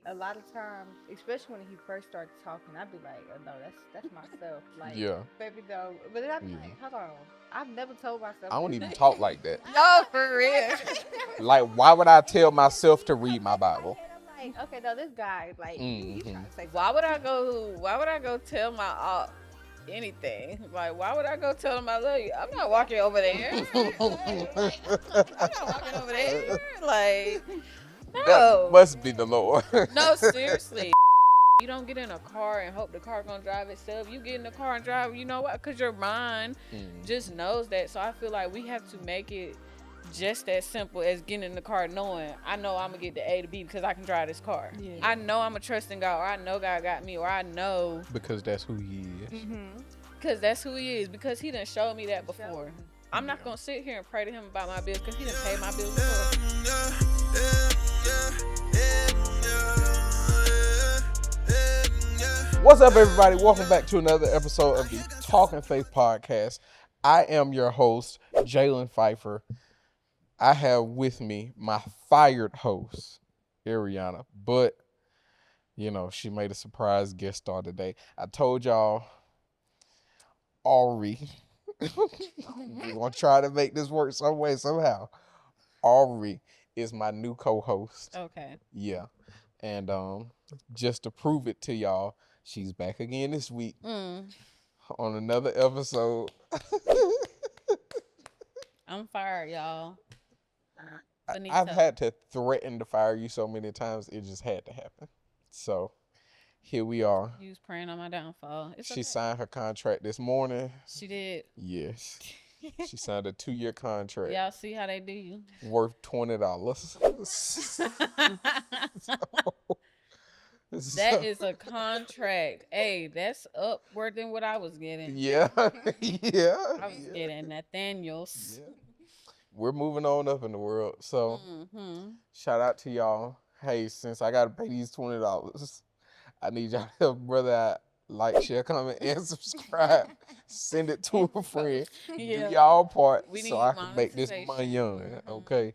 a lot of times, especially when he first started talking, I'd be like, oh, no, that's myself. Like, Yeah, baby, no. But then I'd be yeah. like, hold on. I've never told myself I don't this. even talk like that. No, for real. Like, why would I tell myself to read my In my Bible? head, I'm like, okay, no, this guy, like, you Hmm. trying to say Why would something. I go? Why would I go tell my aunt anything? Like, why would I go tell them I love you? I'm not walking over there. I'm not walking over there. Like, That no, must be the Lord. no, seriously. You don't get in a car and hope the car gonna drive itself. You get in the car and drive. You know what? Cause your mind Mm. just knows that. So I feel like we have to make it just as simple as getting in the car knowing I know I'm gonna get to A to B because I can drive this car. Yeah. I know I'm a trusting God, or I know God got me, or I know Because that's who he is. Mm-hmm. because that's who he is, because he done showed me that before. I'm not gonna sit here and pray to him about my bills because he done paid my bills before. What's up, everybody? Welcome back to another episode of the Talking Faith Podcast. I am your host, Jalen Pfeiffer. I have with me my fired host, Ariana, but she made a surprise guest star today. I told y'all, Ari, we're gonna try to make this work some way, somehow. Ari is my new co-host. Okay. Yeah. And just to prove it to y'all, she's back again this week on another episode. I'm fired, y'all. I've had to threaten to fire you so many times, it just had to happen. So here we are. You was praying on my downfall. It's She okay. signed her contract this morning. She did. Yes. She signed a 2-year contract Y'all see how they do you. worth $20. That is a contract. Hey, that's upward than what I was getting. Yeah. Yeah. I was getting Nathaniel's. Yeah. We're moving on up in the world. So shout out to y'all. Hey, since I gotta pay these $20, I need y'all to help brother out. Like, share, comment, and subscribe. Send it to a friend. Yeah. Do y'all part We so need I can make this monetization. money on. Okay.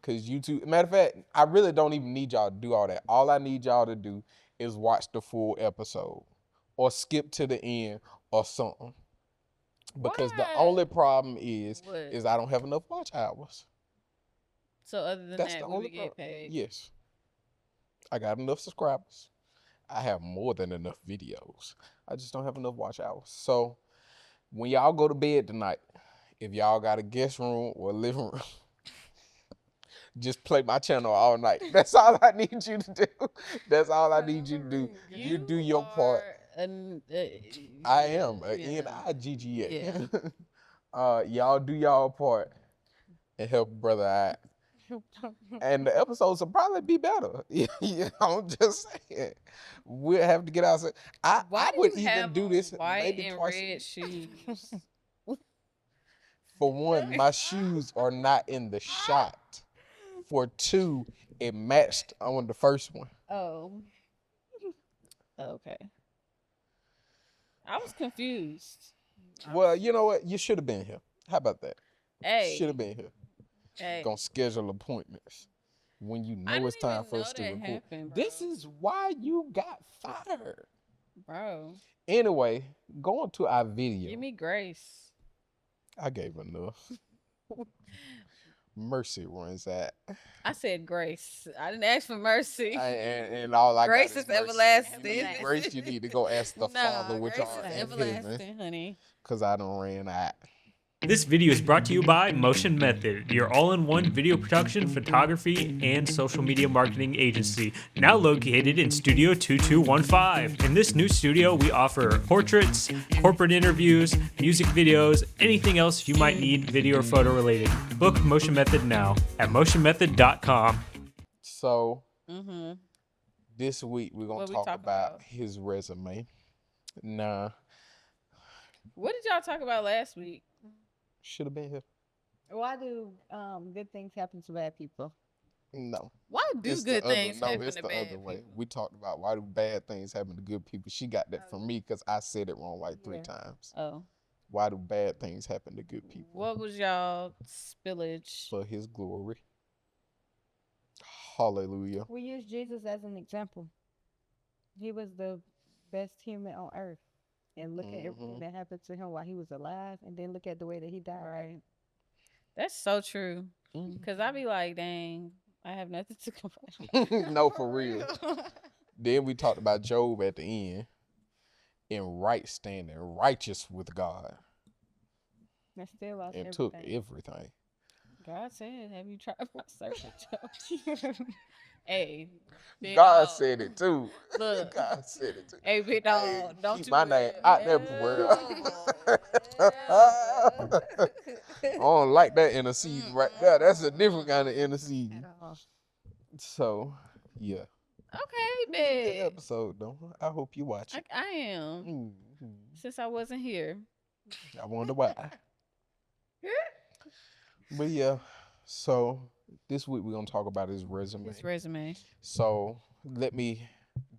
Cause YouTube, matter of fact, I really don't even need y'all to do all that. All I need y'all to do is watch the full episode or skip to the end or something. Because the What? only problem is What? I don't have enough watch hours. So other than That's that, the we only would get problem. paid. Yes. I got enough subscribers. I have more than enough videos. I just don't have enough watch hours. So when y'all go to bed tonight, if y'all got a guest room or a living room, just play my channel all night. That's all I need you to do. That's all I need you to do. You do your part. I am an N-I-G-G-A. Y'all do y'all part and help brother out. And the episodes will probably be better. I'm just saying. We'll have to get outside. Why I do would you even have do this white maybe and twice. red shoes? For one, my shoes are not in the shot. For two, it matched on the first one. Oh. Okay. I was confused. Well, you know what? You should have been here. How about that? Hey. Should have been here. Hey. Gonna schedule appointments when you I know it's didn't time even for know us to that record. happened, bro. This is why you got fired. Bro. Anyway, going to our video. Give me grace. I gave enough. Mercy runs out. I said grace. I didn't ask for mercy. And all I Grace got is mercy. everlasting. Grace, you need to go ask the Father which grace art is in everlasting, heaven. honey. Because I done ran out. This video is brought to you by Motion Method, your all-in-one video production, photography, and social media marketing agency, now located in Studio 2215. In this new studio, we offer portraits, corporate interviews, music videos, anything else you might need video or photo related. Book Motion Method now at motionmethod.com. So, this week we're going What to we talk talk about about? his resume. Nah, What did y'all talk about last week? should have been here. Why do good things happen to bad people? No. Why do It's good the other, things no, happen it's to the bad other way. people? We talked about why do bad things happen to good people. She got that from me because I said it wrong like 3 times. Oh. Why do bad things happen to good people? What was y'all spillage? For his glory. Hallelujah. We use Jesus as an example. He was the best human on earth. And look at everything that happened to him while he was alive, and then look at the way that he died. Right. That's so true. Mm. Cause I be like, dang, I have nothing to complain. No, for real. Then we talked about Job at the end, in right standing, righteous with God, And still lost and everything. took everything. God said, "Have you tried my servant Job?" Hey, big God dog. said it too. Look. God said it too. Hey, big dog, don't keep you my name out there, I don't like that interceding right there. That's a different kind of interceding. At all. So, yeah. Okay, Good big. episode, though. I hope you watch it. I am. Mhm. Since I wasn't here. I wonder why. But yeah, so this week we're going to talk about his resume. His resume. So let me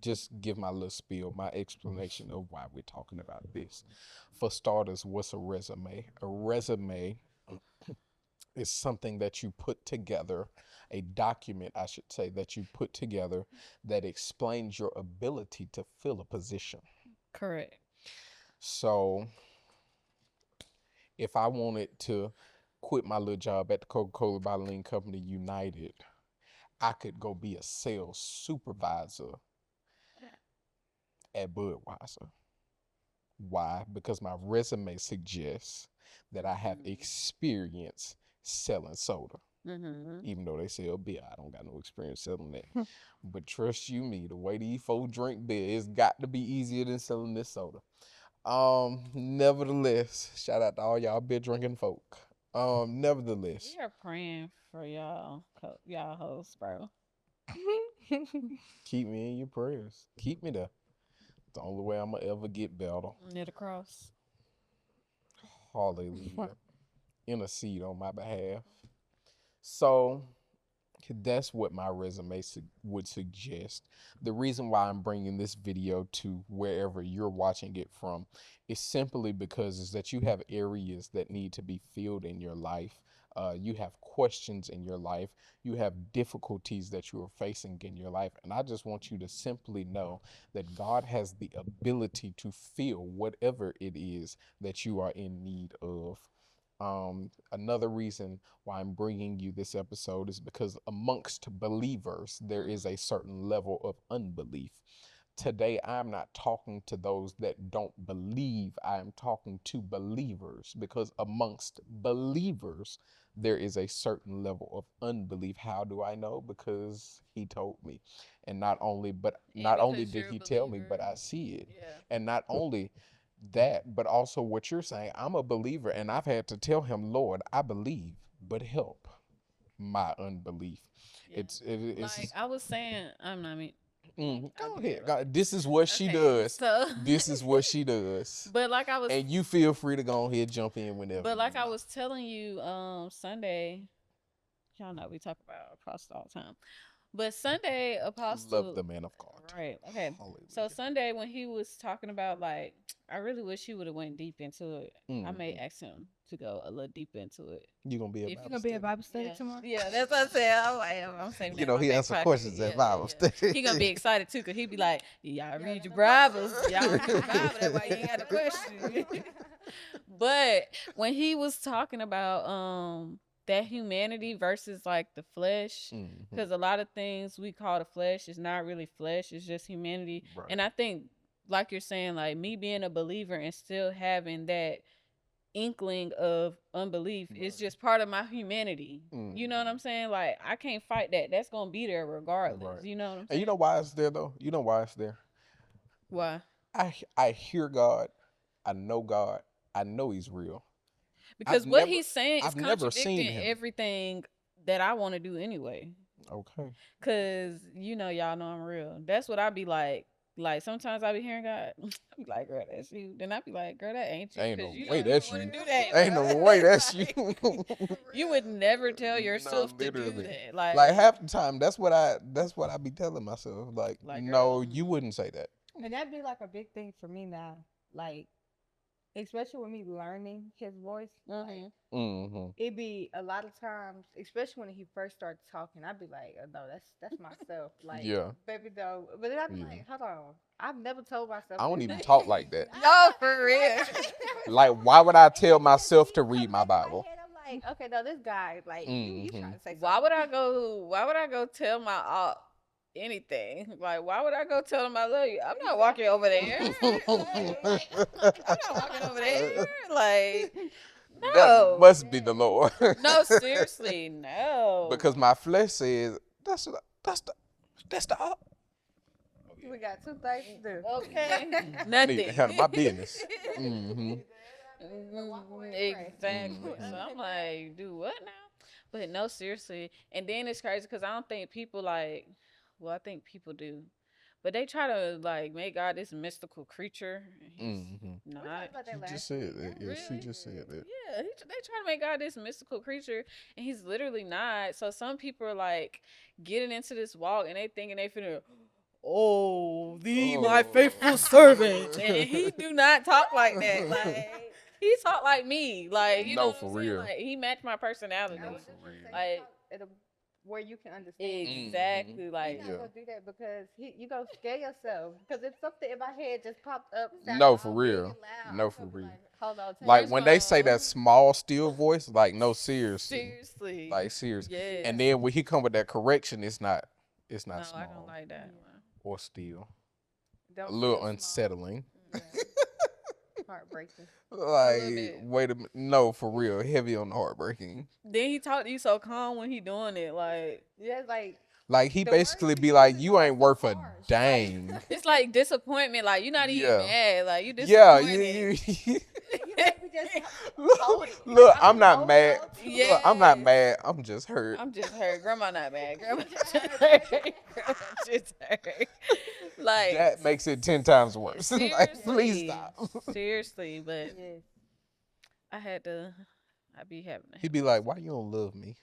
just give my little spiel, my explanation of why we're talking about this. For starters, what's a resume? A resume is something that you put together, a document, I should say, that you put together that explains your ability to fill a position. Correct. So if I wanted to quit my little job at the Coca-Cola Bottling Company United, I could go be a sales supervisor at Budweiser. Why? Because my resume suggests that I have experience selling soda. Mm-hmm. Even though they sell beer, I don't got no experience selling that. But trust you me, the way these folks drink beer, it's got to be easier than selling this soda. Nevertheless, shout out to all y'all beer drinking folk. Nevertheless, We are praying for y'all hosts, bro. keep me in your prayers. Keep me there. The only way I'm gonna ever get better. Near the cross. Hallelujah. Intercede on my behalf. So that's what my resume would suggest. The reason why I'm bringing this video to wherever you're watching it from is simply because is that you have areas that need to be filled in your life. You have questions in your life. You have difficulties that you are facing in your life. And I just want you to simply know that God has the ability to fill whatever it is that you are in need of. Another reason why I'm bringing you this episode is because amongst believers, there is a certain level of unbelief. Today, I'm not talking to those that don't believe. I am talking to believers because amongst believers, there is a certain level of unbelief. How do I know? Because he told me. And not only because did you're a he tell me, but believer. I see it. Yeah. And not only that, but also what you're saying, I'm a believer and I've had to tell him, Lord, I believe, but help my unbelief. Yeah. It's Like I was saying, go ahead. God, this is what she does. So This is what she does. But like I was And you feel free to go ahead, jump in whenever. But like you I like. was telling you, Sunday, y'all know we talk about Apostle all the time. But Sunday, Apostle Love the man of God. Right. Okay. Hallelujah. So Sunday when he was talking about like I really wish he would have went deep into it. I may ask him to go a little deeper into it. You gonna be a If You Bible gonna be study. at Bible study Yeah. tomorrow? Yeah, that's what I said. I'm saying You know, he answer questions at Bible study. He gonna be excited too, cause he be like, "Y'all read your Bibles, y'all read your Bible. That's why you ain't got a question." But when he was talking about that humanity versus like the flesh, Mhm. because a lot of things we call the flesh is not really flesh; it's just humanity. Right. And I think, like you're saying, like me being a believer and still having that inkling of unbelief is Right. just part of my humanity. You know what I'm saying? Like I can't fight that. That's gonna be there regardless. Right. You know what I'm saying? And you know why it's there though? You know why it's there? why? I hear God. I know God. I know he's real. Because I've what never- he's saying is I've never seen contradicting him. everything that I want to do anyway. Okay. Cause y'all know I'm real. That's what I be like. Like sometimes I be hearing God. I be like, girl, that's you. Then I be like, girl, that ain't you. Ain't no 'cause you way don't that's wanna you. do that, Ain't no bro. way that's you. Like, you would never tell yourself to do literally. that. Like, Like half the time, that's what I be telling myself. Like Like, no, girl, you wouldn't say that. And that'd be like a big thing for me now. Like, especially with me learning his voice, like Mm-hmm. it be a lot of times, especially when he first started talking, I'd be like, oh, no, that's myself. Like, Yeah. baby, no. But then I'd be Yeah. like, hold on, I've never told myself. I don't this. even talk like that. No, for real. Like, why would I tell myself to read my Bible? I'm like, okay, no, this guy, like, you trying to say something. Why would I go tell my op anything? Like, why would I go tell him I love you? I'm not walking over there. I'm not walking over there. Like, no. That must be the Lord. No, seriously, no. Because my flesh says that's the op. We got 2 things to do. Okay. I need to Nothing. handle my business. Mm-hmm. Exactly. So I'm like, do what now? But no, seriously. And then it's crazy because I don't think people like, well, I think people do, but they try to like make God this mystical creature. He's Mm-hmm. not. She just said that. Yeah, she just said that. Yeah, they try to make God this mystical creature, and he's literally not. So some people are like getting into this walk, and they thinking they finna, oh, thee my faithful servant, and he do not talk like that. Like he talk like me, like you No, know what for I'm saying? real. Like he matched my personality. Like where you can understand. exactly, like You're not gonna do that because you gonna scare yourself. Because if something in my head just popped up, No, for sounded really real. loud, No, I'm for gonna be real. Like, hold on. Like First when of they say all- that small, still voice, like no, seriously, seriously, like serious. yeah. And then when he come with that correction, it's not no, small I don't like that one. or still. Don't A little feel small. unsettling. Yeah. Heartbreaking. Like, bit. wait a minute. No, for real. Heavy on the heartbreaking. Then he talk to you so calm when he doing it, like. Yeah, it's like Like, he The basically words be he like, uses you are ain't so worth a harsh. dang. It's like disappointment. Like you're not even Yeah. mad. Like you Yeah, disappointed. you make me just hold it. Look, Like, I'm not so mad. loud. Yeah. Look, I'm not mad. I'm just hurt. I'm just hurt. Grandma not mad. Grandma just hurt. Grandma just hurt. Like That makes it 10 times worse. Like, please seriously. stop. Seriously, but Yes. I be having to He'd be like, why you don't love me?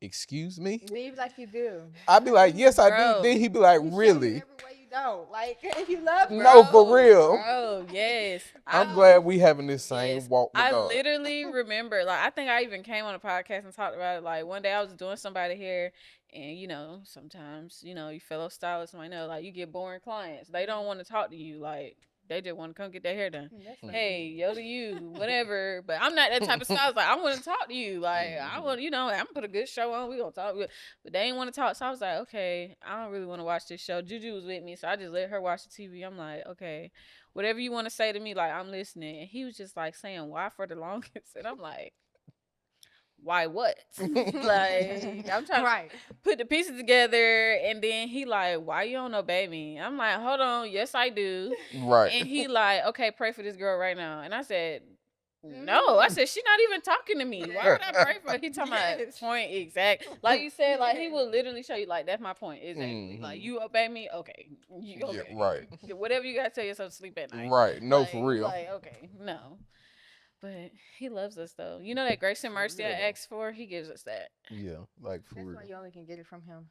Excuse me? Leave like you do. I'd be like, yes, I Bro. do. Then he'd be like, You show really? it every way you don't. Like if you love me. No, for real. Bro, yes. I'm glad we having this same Yes. walk with I God. literally remember, like, I think I even came on a podcast and talked about it. Like, one day I was doing somebody hair, and sometimes, you fellow stylists might know, like, you get boring clients. They don't want to talk to you. Like, they just want to come get their hair done. That's not Hey, yo to you, whatever. But I'm not that type of stylist. Like, I want to talk to you. Like, I want, I'm gonna put a good show on. We gonna talk. But they didn't want to talk. So I was like, okay, I don't really want to watch this show. Juju was with me, so I just let her watch the TV. I'm like, okay, whatever you want to say to me, like, I'm listening. And he was just like saying why for the longest, and I'm like, why what? Like, I'm trying right. to put the pieces together, and then he like, why you don't obey me? I'm like, hold on, yes I do. Right. And he like, okay, pray for this girl right now. And I said, no. I said, she not even talking to me. Why would I pray for her? He talking about Yes. point exact. Like you said, like he will literally show you, like, that's my point. Exactly. Like, you obey me, okay. You, okay. Yeah, right. Whatever you gotta tell yourself to sleep at night. Right. No, Like- for real. Like, okay, no. But he loves us though. You know that grace and mercy I real, though. asked for? He gives us that. Yeah, like for That's real. why you only can get it from him.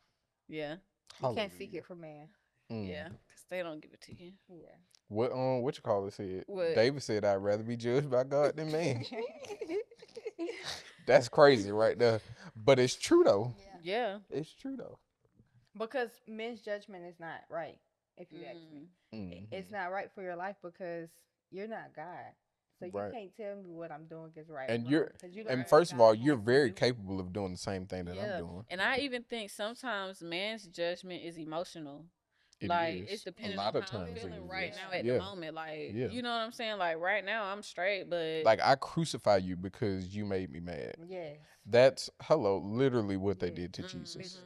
Yeah. You can't seek it from man. Mm. Yeah. Because they don't give it to you. Yeah. What you call it said? What? David said, I'd rather be judged by God than man. That's crazy right there. But it's true though. Yeah. It's true though. Because men's judgment is not right. If you ask me, Mm. it's not right for your life because you're not God. So you Right. can't tell me what I'm doing is right. And or you're wrong, 'cause you don't and know first what of all, God you're has very to do. capable of doing the same thing that Yeah. I'm doing. And I even think sometimes man's judgment is emotional. It Like is. it's depending a lot on of how I'm times it feeling right is. now at Yeah. the moment. Like Yeah. you know what I'm saying? Like right now I'm straight, but Like I crucify you because you made me mad. Yes. That's literally what they Yeah. did to Mhm. Jesus.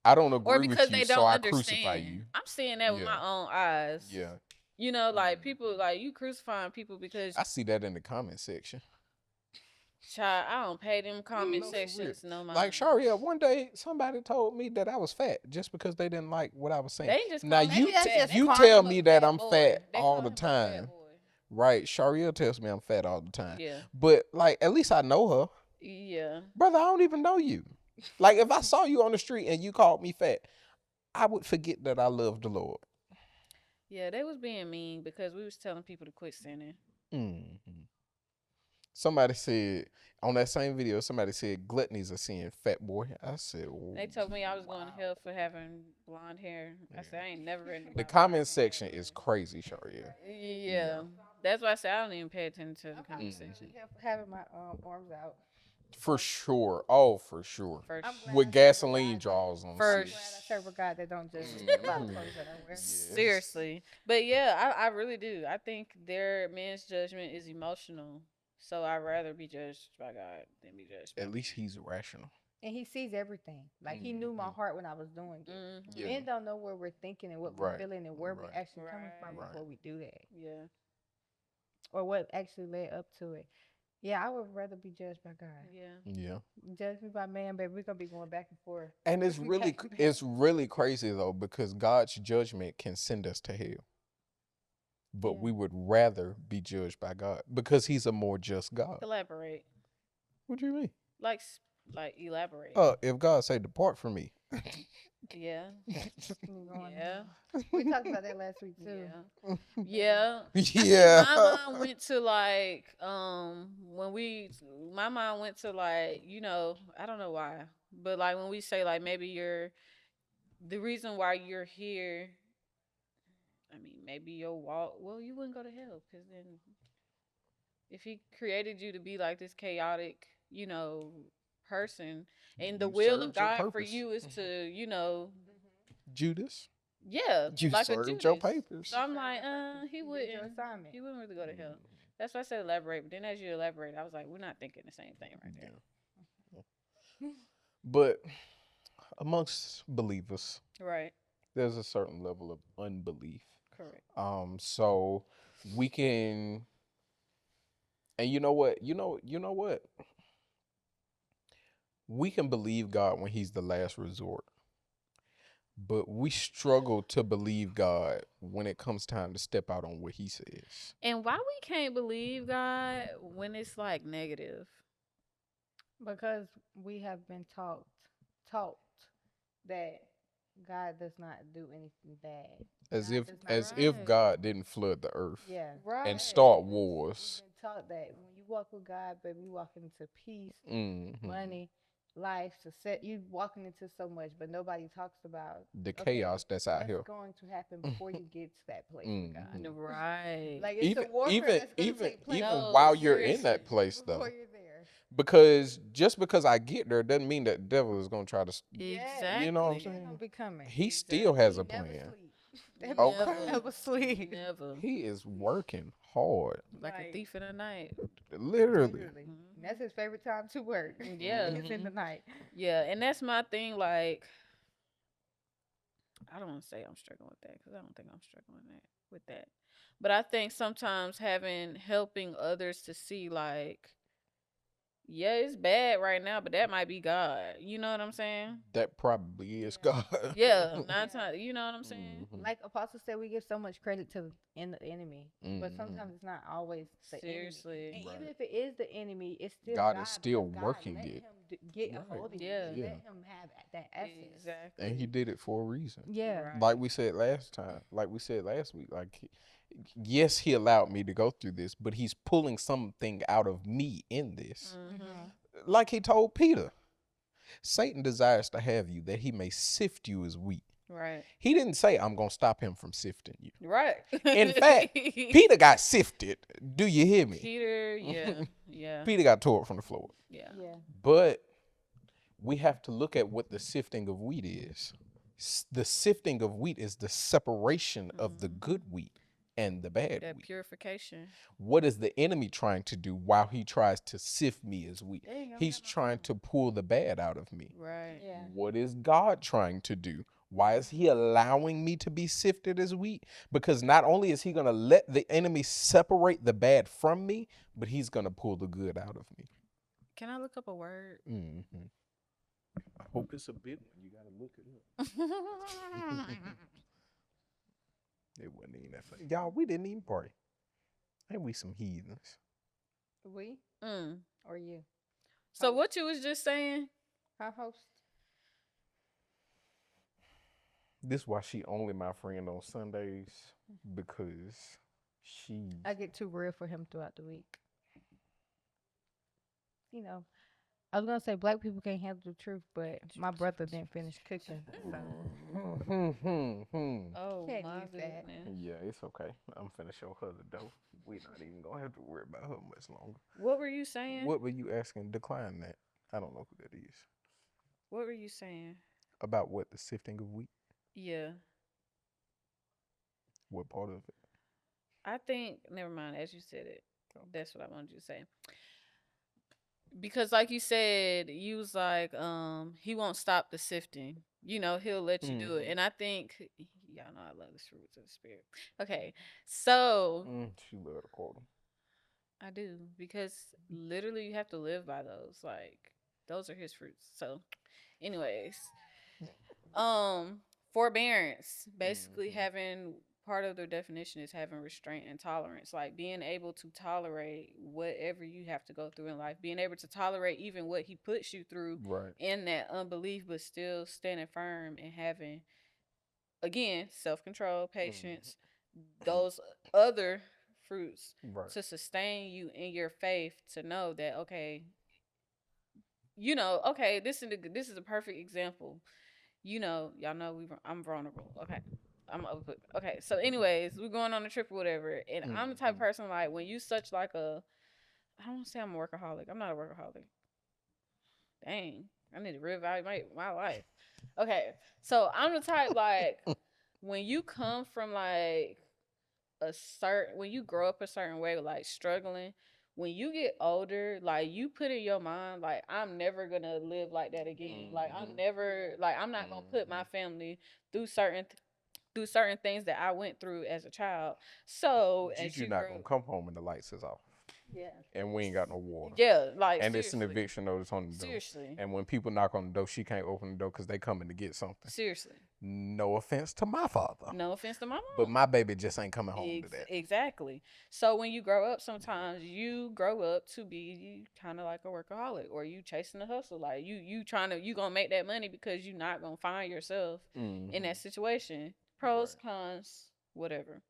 I don't or agree because with you, they don't so I understand. crucify you. I'm seeing that with Yeah. my own eyes. Yeah. You know, like Mhm. people like you crucifying people because I see that in the comment section. child, I don't pay them comment No, for real. sections no mind. Like Sharia, one day somebody told me that I was fat just because they didn't like what I was saying. They just Now call him you fat. just They you call tell him a me that I'm boy. fat They all call the him a fat time. boy. Right? Sharia tells me I'm fat all the time. Yeah. But like at least I know her. Yeah. Brother, I don't even know you. Like if I saw you on the street and you called me fat, I would forget that I love the Lord. Yeah, they was being mean because we was telling people to quit sinning. Mhm. Somebody said on that same video, somebody said gluttony's a sin, fat boy. I said, They told me I was going to wow. hell for having blonde hair. I said I ain't never read The about comment section is crazy, Sharia. Yeah. That's why I said I don't even pay attention to the I'm comment probably section. having my arms out. For sure. Oh, for sure. First, I'm glad With I serve a gasoline God draws on. I'm First. glad I serve a God that don't judge Mhm. about the clothes that I wear. Yes. seriously. But yeah, I really do. I think their man's judgment is emotional. So I'd rather be judged by God than be judged by At least he's rational. And he sees everything. Like he knew my Mhm. heart when I was doing it. Mm-hmm. Yeah. Men don't know where we're thinking and what we're Right. feeling and where we're Right. actually coming from Right. before we do that, Yeah. or what actually led up to it. Yeah, I would rather be judged by God. Yeah. Yeah. Judge me by man, baby. We're gonna be going back and forth. And it's We really back and it's really crazy though, because God's judgment can send us to hell. But Yeah. we would rather be judged by God because he's a more just God. Elaborate. What do you mean? Like elaborate. If God say depart from me. Yeah. Move on. Yeah. We talked about that last week too. Yeah. Yeah. Yeah. My mind went to like my mind went to like, I don't know why, but like when we say like maybe the reason why you're here, I mean maybe your walk, well, you wouldn't go to hell because then if he created you to be like this chaotic, person, and the You will of served your God for purpose. you is to, Judas. yeah, You like a served your Judas. papers. So I'm like, he You did wouldn't. your assignment. He wouldn't really go to hell. That's why I said elaborate. But then as you elaborate, I was like, we're not thinking the same thing right there. Yeah. But amongst believers, Right. there's a certain level of unbelief. Correct. So we can, and you know what? You know what? We can believe God when he's the last resort. But we struggle to believe God when it comes time to step out on what he says. And why we can't believe God when it's like negative? Because we have been taught that God does not do anything bad. As God if does not as do if Right. God didn't flood the earth Yeah. Right. and start We've wars. been taught that when you walk with God, baby, you walking into peace, Mhm. money, life, you walking into so much, but nobody talks about The okay, chaos that's out what's here. going to happen before you get to that place with God. Mhm. Right. Like it's a warfare that's going to take place No, while you're in seriously. that place though. before you're there. Because just because I get there doesn't mean that the devil is gonna try to Exactly. you know what I'm He's saying? gonna be coming. He still has He a never plan. sleep. That Okay. man never sleep. Never. He is working hard. Like a Like, thief in the night. Literally. Literally. Mhm. That's his favorite time to work. Yeah. It's in the night. Yeah, and that's my thing. Like, I don't want to say I'm struggling with that because I don't think I'm struggling with that. But I think sometimes helping others to see like, yeah, it's bad right now, but that might be God. You know what I'm saying? That probably is Yeah. God. Yeah, nine times. You know what I'm saying? Mhm. Like Apostle said, we give so much credit to the enemy, but Mhm. sometimes it's not always the Seriously. enemy. And Right. even if it is the enemy, it's still God God is still because God working let it. him get a Right. hold of Yeah. you. Yeah. Let him have that access. Exactly. And he did it for a reason. Yeah. Right. Like we said last week, like yes, he allowed me to go through this, but he's pulling something out of me in this. Mhm. Like he told Peter, Satan desires to have you that he may sift you as wheat. Right. He didn't say I'm going to stop him from sifting you. Right. In fact, Peter got sifted. Do you hear me? Peter, yeah. Yeah. Peter got tore from the floor. Yeah. Yeah. But we have to look at what the sifting of wheat is. The sifting of wheat is the separation of the good wheat and the bad That wheat. purification. What is the enemy trying to do while he tries to sift me as wheat? There you go. He's trying to pull the bad out of me. Right. Yeah. What is God trying to do? Why is he allowing me to be sifted as wheat? Because not only is he going to let the enemy separate the bad from me, but he's going to pull the good out of me. Can I look up a word? Mm-hmm. I hope it's a big one. You got to look it up. It wasn't even that funny. Y'all, we didn't even pray. Ain't we some heathens? We Mm. or you? So what you was just saying? Our host. This why she only my friend on Sundays, because She. I get too real for him throughout the week. You know, I was gonna say black people can't handle the truth, but my brother didn't finish cooking, so Oh can't my use that. goodness. Yeah, it's okay. I'm finna show her the dough. We're not even gonna have to worry about her much longer. What were you saying? What were you asking? Decline that. I don't know who that is. What were you saying? About what? The sifting of wheat? Yeah. What part of it? I think never mind, as you said it. Okay. That's what I wanted you to say. Because like you said, you was like, he won't stop the sifting. You know, he'll let you do it. Mhm. And I think y'all know I love the fruits of the spirit. Okay. So She loved to quote 'em. I do, because literally you have to live by those. Like those are his fruits. So anyways, forbearance, basically Mhm. having part of their definition is having restraint and tolerance, like being able to tolerate whatever you have to go through in life, being able to tolerate even what he puts you through Right. in that unbelief, but still standing firm and having, again, self-control, patience, those other fruits Right. to sustain you in your faith, to know that, okay, you know, okay, this is a perfect example. You know, y'all know I'm vulnerable. Okay. I'm open. Okay. So anyways, we're going on a trip or whatever. And I'm the type of person, like, when you such like I don't want to say I'm a workaholic. I'm not a workaholic. Dang. I need to reevaluate my life. Okay. So I'm the type, like, when you come from like when you grow up a certain way, like struggling, when you get older, like you put in your mind, like, I'm never gonna live like that again. Like I'm not gonna put my family through certain things that I went through as a child. So as Juju you not grow, gonna come home and the lights is off. yeah, And we ain't got no water. yeah, like And it's an seriously, eviction notice on the door. seriously, And when people knock on the door, she can't open the door because they coming to get something. seriously. No offense to my father. No offense to my mom. But my baby just ain't coming home to that. Exactly. So when you grow up, sometimes you grow up to be kind of like a workaholic, or you chasing the hustle. Like you gonna make that money because you're not gonna find yourself in that situation. Pros, cons, whatever.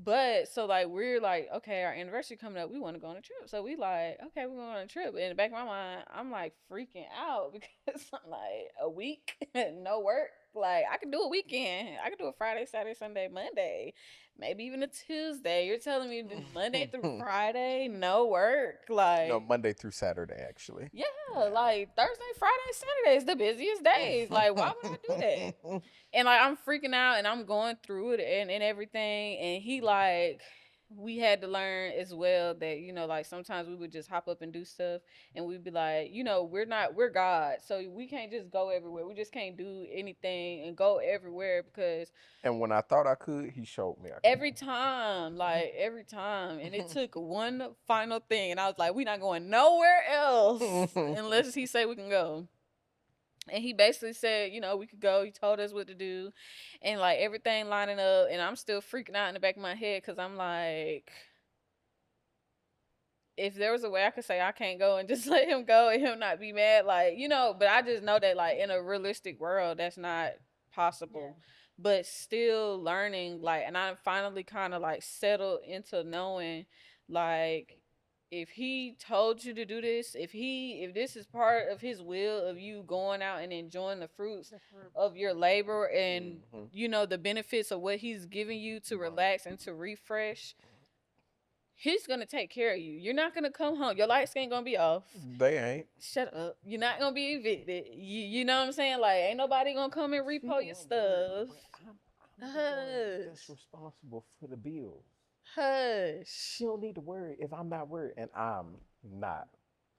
But so like we're like, okay, our anniversary coming up, we want to go on a trip. So we like, okay, we're going on a trip. In the back of my mind, I'm like freaking out because I'm like, a week, no work. Like I can do a weekend. I can do a Friday, Saturday, Sunday, Monday, maybe even a Tuesday. You're telling me Monday through Friday, no work. Like No, Monday through Saturday, actually. yeah, like Thursday, Friday, Saturday is the busiest days. Like, why would I do that? And like I'm freaking out and I'm going through it and everything. And he like, we had to learn as well that, you know, like sometimes we would just hop up and do stuff and we'd be like, you know, we're God. So we can't just go everywhere. We just can't do anything and go everywhere because And when I thought I could, he showed me I could. every time. And it took one final thing. And I was like, we're not going nowhere else unless he say we can go. And he basically said, you know, we could go. He told us what to do. And like everything lining up. And I'm still freaking out in the back of my head because I'm like, if there was a way I could say I can't go and just let him go and him not be mad, like, you know, but I just know that like in a realistic world, that's not possible. Yeah. But still learning, like, and I finally kind of like settled into knowing, like, if he told you to do this, if this is part of his will of you going out and enjoying the fruits of your labor and you know the benefits of what he's giving you to relax and to refresh, he's gonna take care of you. You're not gonna come home. Your lights ain't gonna be off. They ain't. Shut up. You're not gonna be evicted. You know what I'm saying? Like, ain't nobody gonna come and repo your stuff. I'm the one that's responsible for the bills. Hush. She don't need to worry if I'm not worried, and I'm not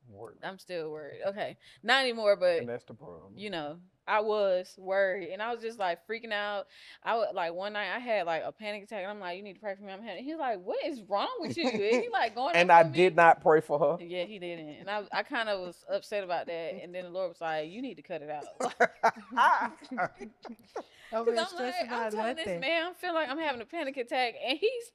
worried. I'm still worried. Okay, not anymore, but and that's the problem. You know, I was worried, and I was just like freaking out. I was like, one night I had like a panic attack, and I'm like, "You need to pray for me." He's like, "What is wrong with you?" And he like going. And I did not pray for her. Yeah, he didn't, and I kind of was upset about that. And then the Lord was like, "You need to cut it out." I'm I'm telling this man, I feel like I'm having a panic attack, and he's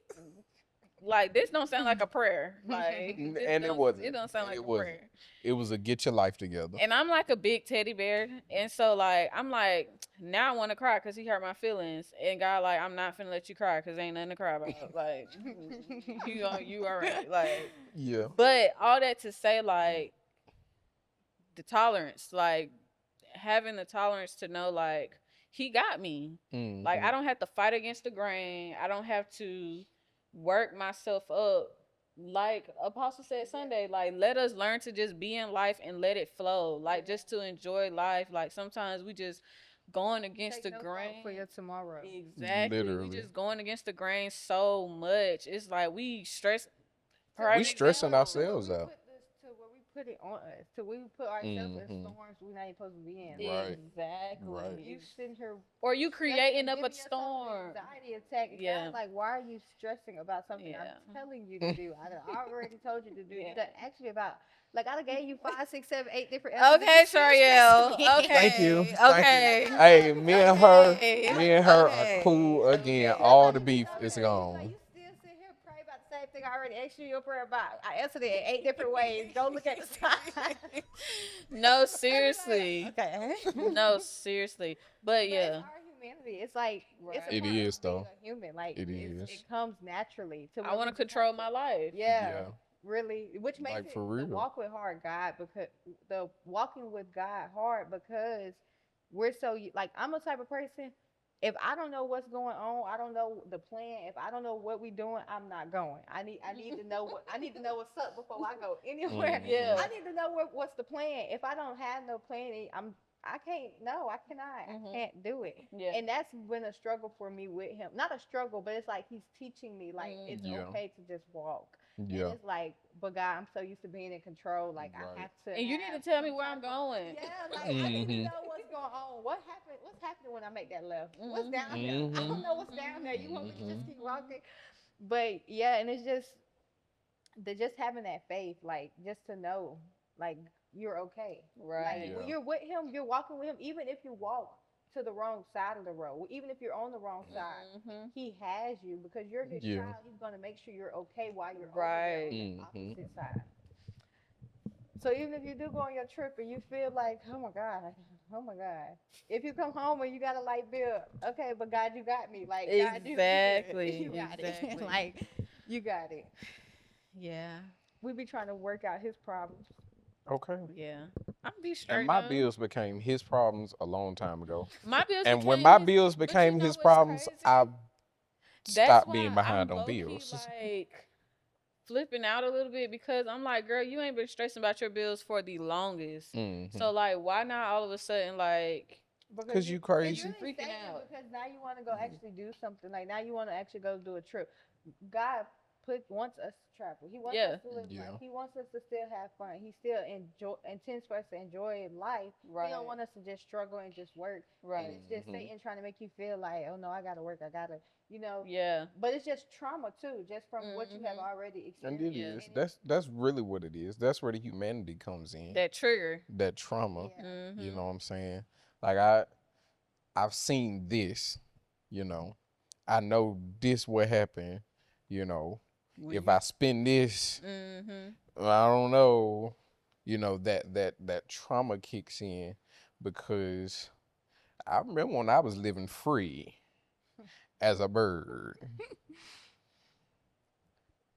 like this don't sound like a prayer. Like And this it wasn't. It don't sound And like it a wasn't. prayer. It was a get your life together. And I'm like a big teddy bear, and so like I'm like now I want to cry because he hurt my feelings, and God like I'm not finna let you cry because ain't nothing to cry about. Like you all right. Like, Yeah. but all that to say like the tolerance, like having the tolerance to know like he got me. Like I don't have to fight against the grain. I don't have to work myself up. Like Apostle said Sunday, like let us learn to just be in life and let it flow. Like just to enjoy life. Like sometimes we just going against Take the no thought grain. for your tomorrow. Exactly. Literally. We just going against the grain so much. It's like we stress. We Prime stressing example. ourselves out. To where we put it on us, to we put ourselves in storms we're not even supposed to be in. Right. Exactly. Right. You sitting here Or you creating up giving a yourself storm. an anxiety attack. And Yeah. God's like, why are you stressing about something Yeah. I'm telling you to do? I already told you to do. Yeah. Actually, about like I done gave you 5, 6, 7, 8 different. answers Okay, and you still Shariel. stressing. Okay. Thank you. Okay. Thank you. Hey, me and her Okay. are cool again. Okay. All the beef is Like, gone. you still sit here and pray about the same thing I already asked you your prayer about. I answered it in 8 different ways. Go look at the time. No, seriously. Okay. No, seriously. But yeah. It's our humanity. It's like it's a It part is, of being though. a human. Like It it's- is. It comes naturally. I want to control my life. Yeah. Really, which makes Like, it for the real. walk with hard God because the walking with God hard because we're so like I'm a type of person. If I don't know what's going on, I don't know the plan. If I don't know what we doing, I'm not going. I need to know what's up before I go anywhere. Yeah. I need to know what's the plan. If I don't have no plan, I can't. No, I cannot. I can't do it. Yeah. And that's been a struggle for me with him. Not a struggle, but it's like he's teaching me like it's Yeah. okay to just walk. Yeah. And it's like, but God, I'm so used to being in control. Like Right. I have to. And you need to have tell me some where I'm type of- going. Yeah, like I need to know what's going on. What's happening when I make that left? What's down there? I Mhm. don't know what's down there. You want me to just keep walking? But yeah, and it's just having that faith, like just to know, like you're okay. Right. Like, Yeah. when you're with him, you're walking with him, even if you walk to the wrong side of the road, even if you're on the wrong side, he has you because you're his Yeah. child. He's gonna make sure you're okay while you're Right. over there on the opposite side. So even if you do go on your trip and you feel like, oh my God, if you come home and you got a light bill, okay, but God, you got me. Like God, Exactly. you got Exactly. it. Like you got it. Yeah. We be trying to work out his problems. Okay. Yeah. I'm be straight. And my up. bills became his problems a long time ago. My bills. And when became my his- bills but you became know his what's problems, crazy? I That's stopped why being behind I'm on low-key, bills. like flipping out a little bit because I'm like, girl, you ain't been stressing about your bills for the longest. So like, why not all of a sudden like? Because you it's crazy. really Freaking sad out. because now you want to go actually do something. Like now you want to actually go do a trip. God wants us to travel. He wants Yeah. us to live Yeah. life. He wants us to still have fun. He still intends for us to enjoy life. Right. He don't want us to just struggle and just work. Right. And it's just Satan trying to make you feel like, oh no, I gotta work. I gotta, Yeah. But it's just trauma too, just from what you have already And experienced. it is. That's really what it is. That's where the humanity comes in. That trigger. That trauma. Yeah. You know what I'm saying? Like I've seen this, I know this what happened, if I spend this, I don't know, that trauma kicks in because I remember when I was living free as a bird.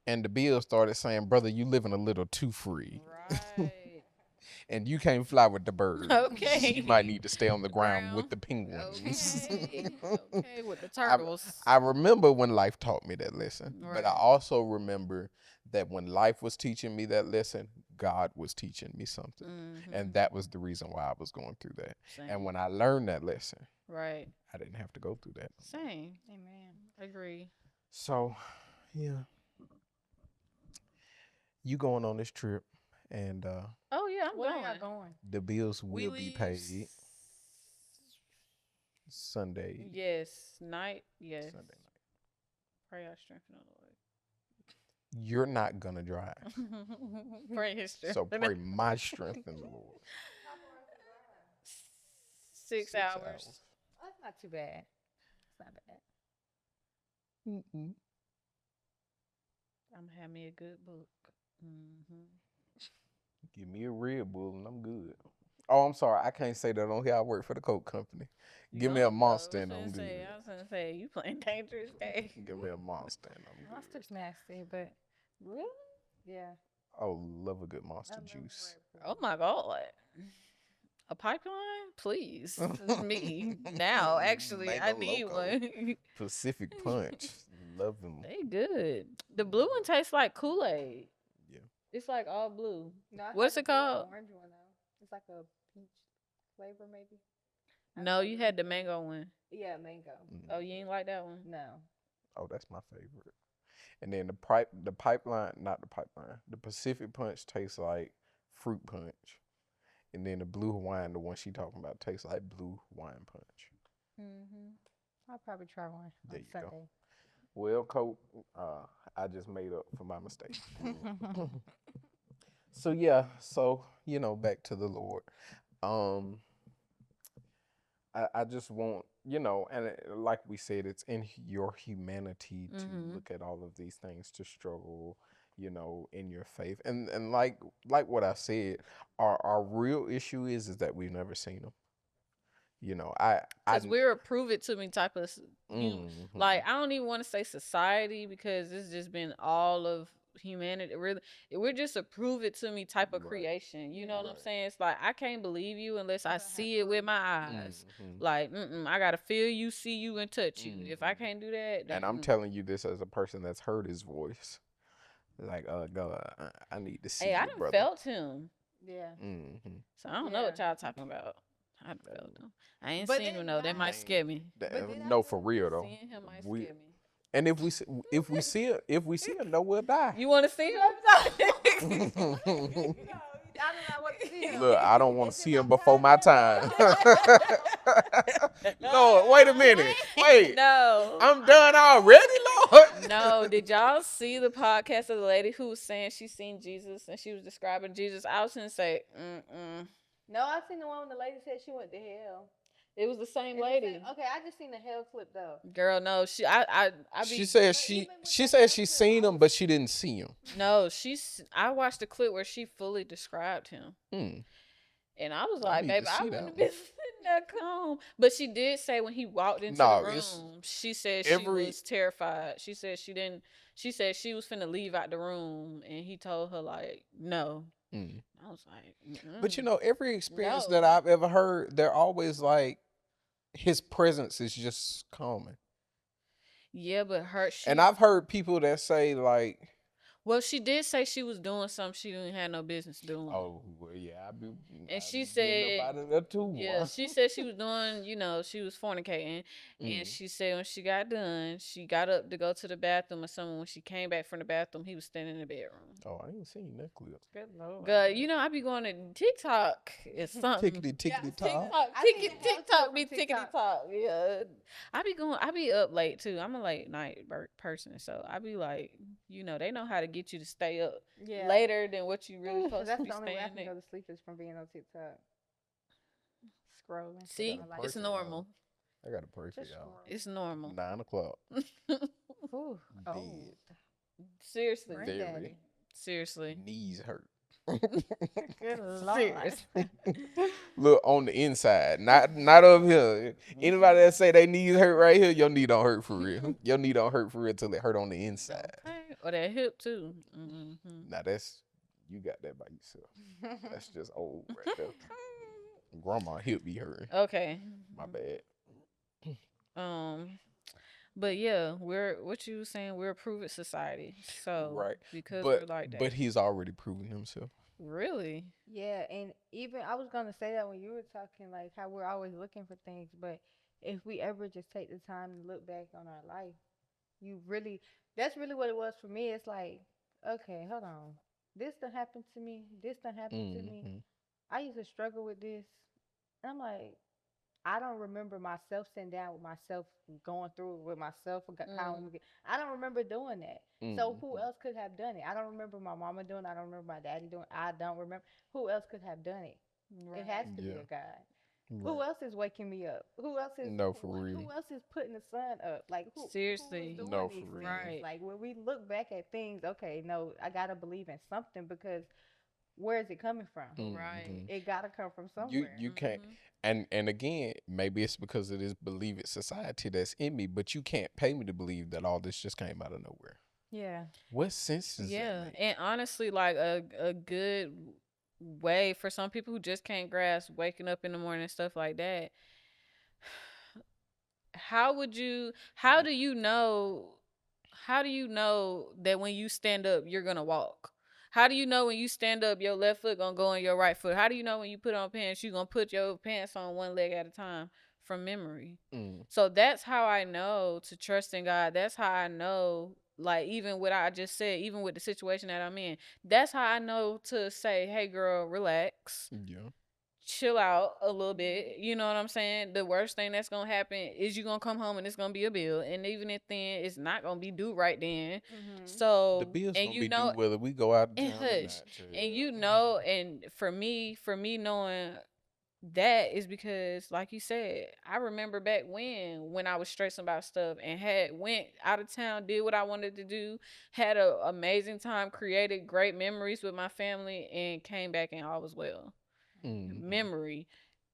And the bill started saying, brother, you living a little too free. Right. And you can't fly with the birds. Okay. You might need to stay on the ground with the penguins. Okay, with the turtles. I remember when life taught me that lesson. But I Right. also remember that when life was teaching me that lesson, God was teaching me something. And that was the reason why I was going through that. Same. And when I learned that lesson, Right. I didn't have to go through that. Same. Amen. Agree. So, yeah. You going on this trip and Oh yeah, I'm Where going. y'all going? the bills We will be leave paid Sunday. Yes, night. Yes. Sunday night. Pray our strength in the Lord. You're not gonna drive. Pray his strength. So pray my strength in the Lord. 6 hours. Oh, that's not too bad. It's not bad. I'm gonna have me a good book. Hmm. Give me a Red Bull and I'm good. Oh, I'm sorry. I can't say that on here. I work for the Coke company. Give me a Monster and I'm good. I was gonna say you playing dangerous game. Give me a Monster and I'm good. Monster's nasty, but Really? yeah. Oh, love a good Monster I love juice. Red Bull. Oh my god. A pipeline? Please. This is me. Now, actually, I Mango need Loco. one. Pacific Punch. Love them. They good. The blue one tastes like Kool-Aid. Yeah. It's like all blue. No, I What's had it the blue called? Orange one though. It's like a peach flavor maybe. I No, don't you know. had the mango one. Yeah, mango. Oh, you ain't like that one? No. Oh, that's my favorite. And then the pipeline, not the pipeline. The Pacific Punch tastes like fruit punch. And then the blue Hawaiian, the one she talking about, tastes like blue wine punch. I'll probably try one There on you go. Sunday. Well, Coke, I just made up for my mistake. So yeah, back to the Lord. I just want, and like we said, it's in your humanity to look at all of these things, to struggle, in your faith. And like what I said, our real issue is that we've never seen them. Because we're a prove it to me type of Mhm. like, I don't even want to say society because it's just been all of humanity. Really, we're just a prove it to me type of Right. creation. You know what I'm Right. saying? It's like I can't believe you unless I Until I have see it with proof. my eyes. Mhm. Like, I gotta feel you, see you, and touch you. If I Mhm. can't do that, then And I'm telling you this as a person that's heard his voice. Like, God, I need to see hey, I you, done brother. felt him. Yeah. So I don't know what Yeah. y'all talking about. I done felt him. I ain't But seen then him though. That might God- scare me. But then I No, for feel real though. Seeing him might We- scare me. And if we see him, though, we'll die. You want to see him? I don't know what to see. Look, I don't want to see him before my time. Lord, wait a minute. Wait. No. I'm done already, Lord. No, did y'all see the podcast of the lady who was saying she seen Jesus and she was describing Jesus? I was gonna say, No, I seen the one when the lady said she went to hell. It was the same It's the lady. same- Okay, I just seen the hell clip though. Girl, no, I be, She said But she even with she the said she hell seen clip, him, but she didn't see him. no, I watched the clip where she fully described him. And I was like, need baby, to I see wouldn't that have been sitting there calm. But she did say when he walked into No, the it's room, she said every- she was terrified. She said she didn't, she said she was finna leave out the room and he told her like, no. I was like, But every experience No. that I've ever heard, they're always like, his presence is just calming. yeah, but And I've heard people that say like, well, she did say she was doing something she didn't have no business doing. oh well, yeah, I be. And she getting said, up out of there too. yeah, boy. she said she was doing, she was fornicating. And she said when she got done, she got up to go to the bathroom or something. When she came back from the bathroom, he was standing in the bedroom. Oh, I ain't seen that clip. Good Lord. God, I be going to TikTok or something. Tickety talk. TikTok, I think it TikTok helps be with tickety TikTok. talk. Yeah, I be up late too. I'm a late night person, so I be like, they know how to get you to stay up Yeah. later than what you really 'Cause supposed to that's be the only way I staying can go there. to sleep is from being on TikTok. Scrolling. See, I like it's it. normal. I got a pray for Just y'all. scroll. It's normal. 9:00. Ooh, Dead. old. Seriously, Granddaddy. Very. seriously. Knees hurt. Good Lord. Seriously. Look on the inside, not up here. Anybody that say they knees hurt right here, your knee don't hurt for real. Your knee don't hurt for real till it hurt on the inside. Okay. Or that hip too. Now you got that by yourself. That's just old right there. Grandma hip be hurting. Okay. My bad. But yeah, what you were saying, we're a prove it society. So Right. because But we're like that. but he's already proven himself. Really? Yeah, and even I was gonna say that when you were talking, like how we're always looking for things, but if we ever just take the time to look back on our life, that's really what it was for me. It's like, okay, hold on, this done happened to me. This done happened to me. Mhm. I used to struggle with this. And I'm like, I don't remember myself sitting down with myself, going through it with myself. I don't remember doing that. So who else could have done it? I don't remember my mama doing it. I don't remember my daddy doing it. I don't remember who else could have done it. It has to be Yeah. a God. Who Right. else is waking me up? Who else is No, for real. who else is putting the sun up? Like who Seriously. is doing No, for these real. things? Right. Like when we look back at things, okay, no, I gotta believe in something because where is it coming from? Right. Mhm. It gotta come from You somewhere. you can't, Mhm. and again, maybe it's because of this believe it society that's in me, but you can't pay me to believe that all this just came out of nowhere. Yeah. What sense does Yeah, that make? and honestly, like a good way for some people who just can't grasp waking up in the morning and stuff like that. How do you know that when you stand up you're gonna walk? How do you know when you stand up your left foot gonna go on your right foot? How do you know when you put on pants you gonna put your pants on one leg at a time? From memory. Mm. So that's how I know to trust in God. That's how I know, like, even what I just said, even with the situation that I'm in, that's how I know to say, hey girl, relax, Yeah. chill out a little bit. You know what I'm saying? The worst thing that's gonna happen is you gonna come home and it's gonna be a bill. And even if then it's not gonna be due right then. Mm-hmm. The So bills and gonna you be due know whether we go out of and town or hush. not. And you child. know, and for me knowing that is because, like you said, I remember back when I was stressing about stuff and had went out of town, did what I wanted to do, had an amazing time, created great memories with my family, and came back and all was well. Mhm. Memory,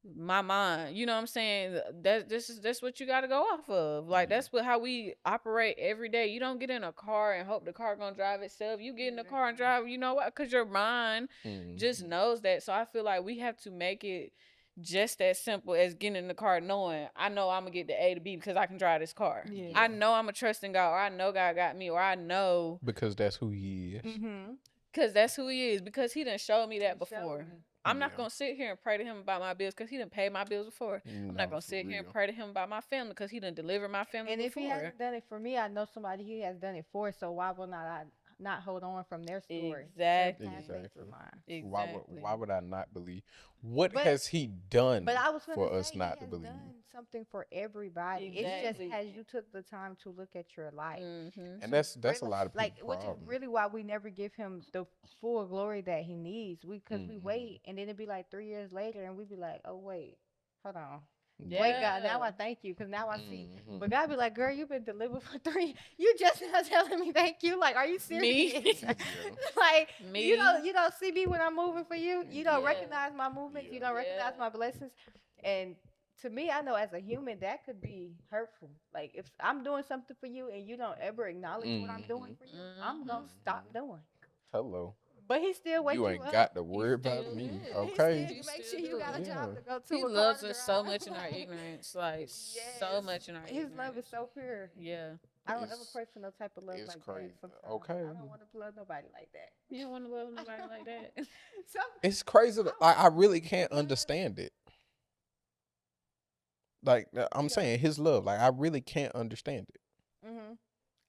my mind, you know what I'm saying? That's what you got to go off of. Like Yeah. that's how we operate every day. You don't get in a car and hope the car gonna drive itself. You get in the car and drive. You know what? Because your mind just Mhm. knows that. So I feel like we have to make it just as simple as getting in the car knowing I know I'm gonna get to A to B because I can drive this car. Yeah. I know I'm a trusting God, or I know God got me, or I know Because that's who he is. Mm-hmm. because that's who he is, because he done showed me that He showed before. me. I'm not Yeah. gonna sit here and pray to him about my bills because he done paid my bills before. I'm No, not gonna for sit here and real. pray to him about my family because he done delivered my family And if he before. hasn't done it for me, I know somebody he has done it for. So why will not I not hold on from their story? to Exactly. pass it Exactly. through mine? Exactly. Why would I not believe? What But has he done but I was gonna for say us he not to has believe? done something for everybody. It's just Exactly. has you took the time to look at your life. Mm-hmm. And that's a Reali- lot of like people's which is problem. really why we never give him the full glory that he needs. Because we Mhm. wait and then it'd be like 3 years later and we'd be like, oh wait, hold on. Yeah. Wait, God, now I thank you because now I see. Mhm. But God be like, girl, you've been delivered for 3. You just now telling me thank you. Like, are you Me? serious? Yeah. Like, Me. you don't see me when I'm moving for you. You don't Yeah. recognize my movements. You Yeah. don't recognize Yeah. my blessings. And to me, I know as a human that could be hurtful. Like if I'm doing something for you and you don't ever acknowledge what I'm doing Mhm. for you, I'm gonna stop doing. Hello. But he still wake You you ain't up. got to worry about still me. do. He Okay. He still He make still sure you do got a it. job Yeah. to go to. He a car loves to us so drive. much in our ignorance, like so Yes. much in our His ignorance. love is so pure. Yeah, I don't ever It's pray for no type of love it's like crazy. that. Sometimes Okay. I don't want to love nobody like that. you don't want to love nobody like that. Some, It's crazy. I really can't understand it. Like I'm saying, his love. Like I really can't understand it. mm-hmm.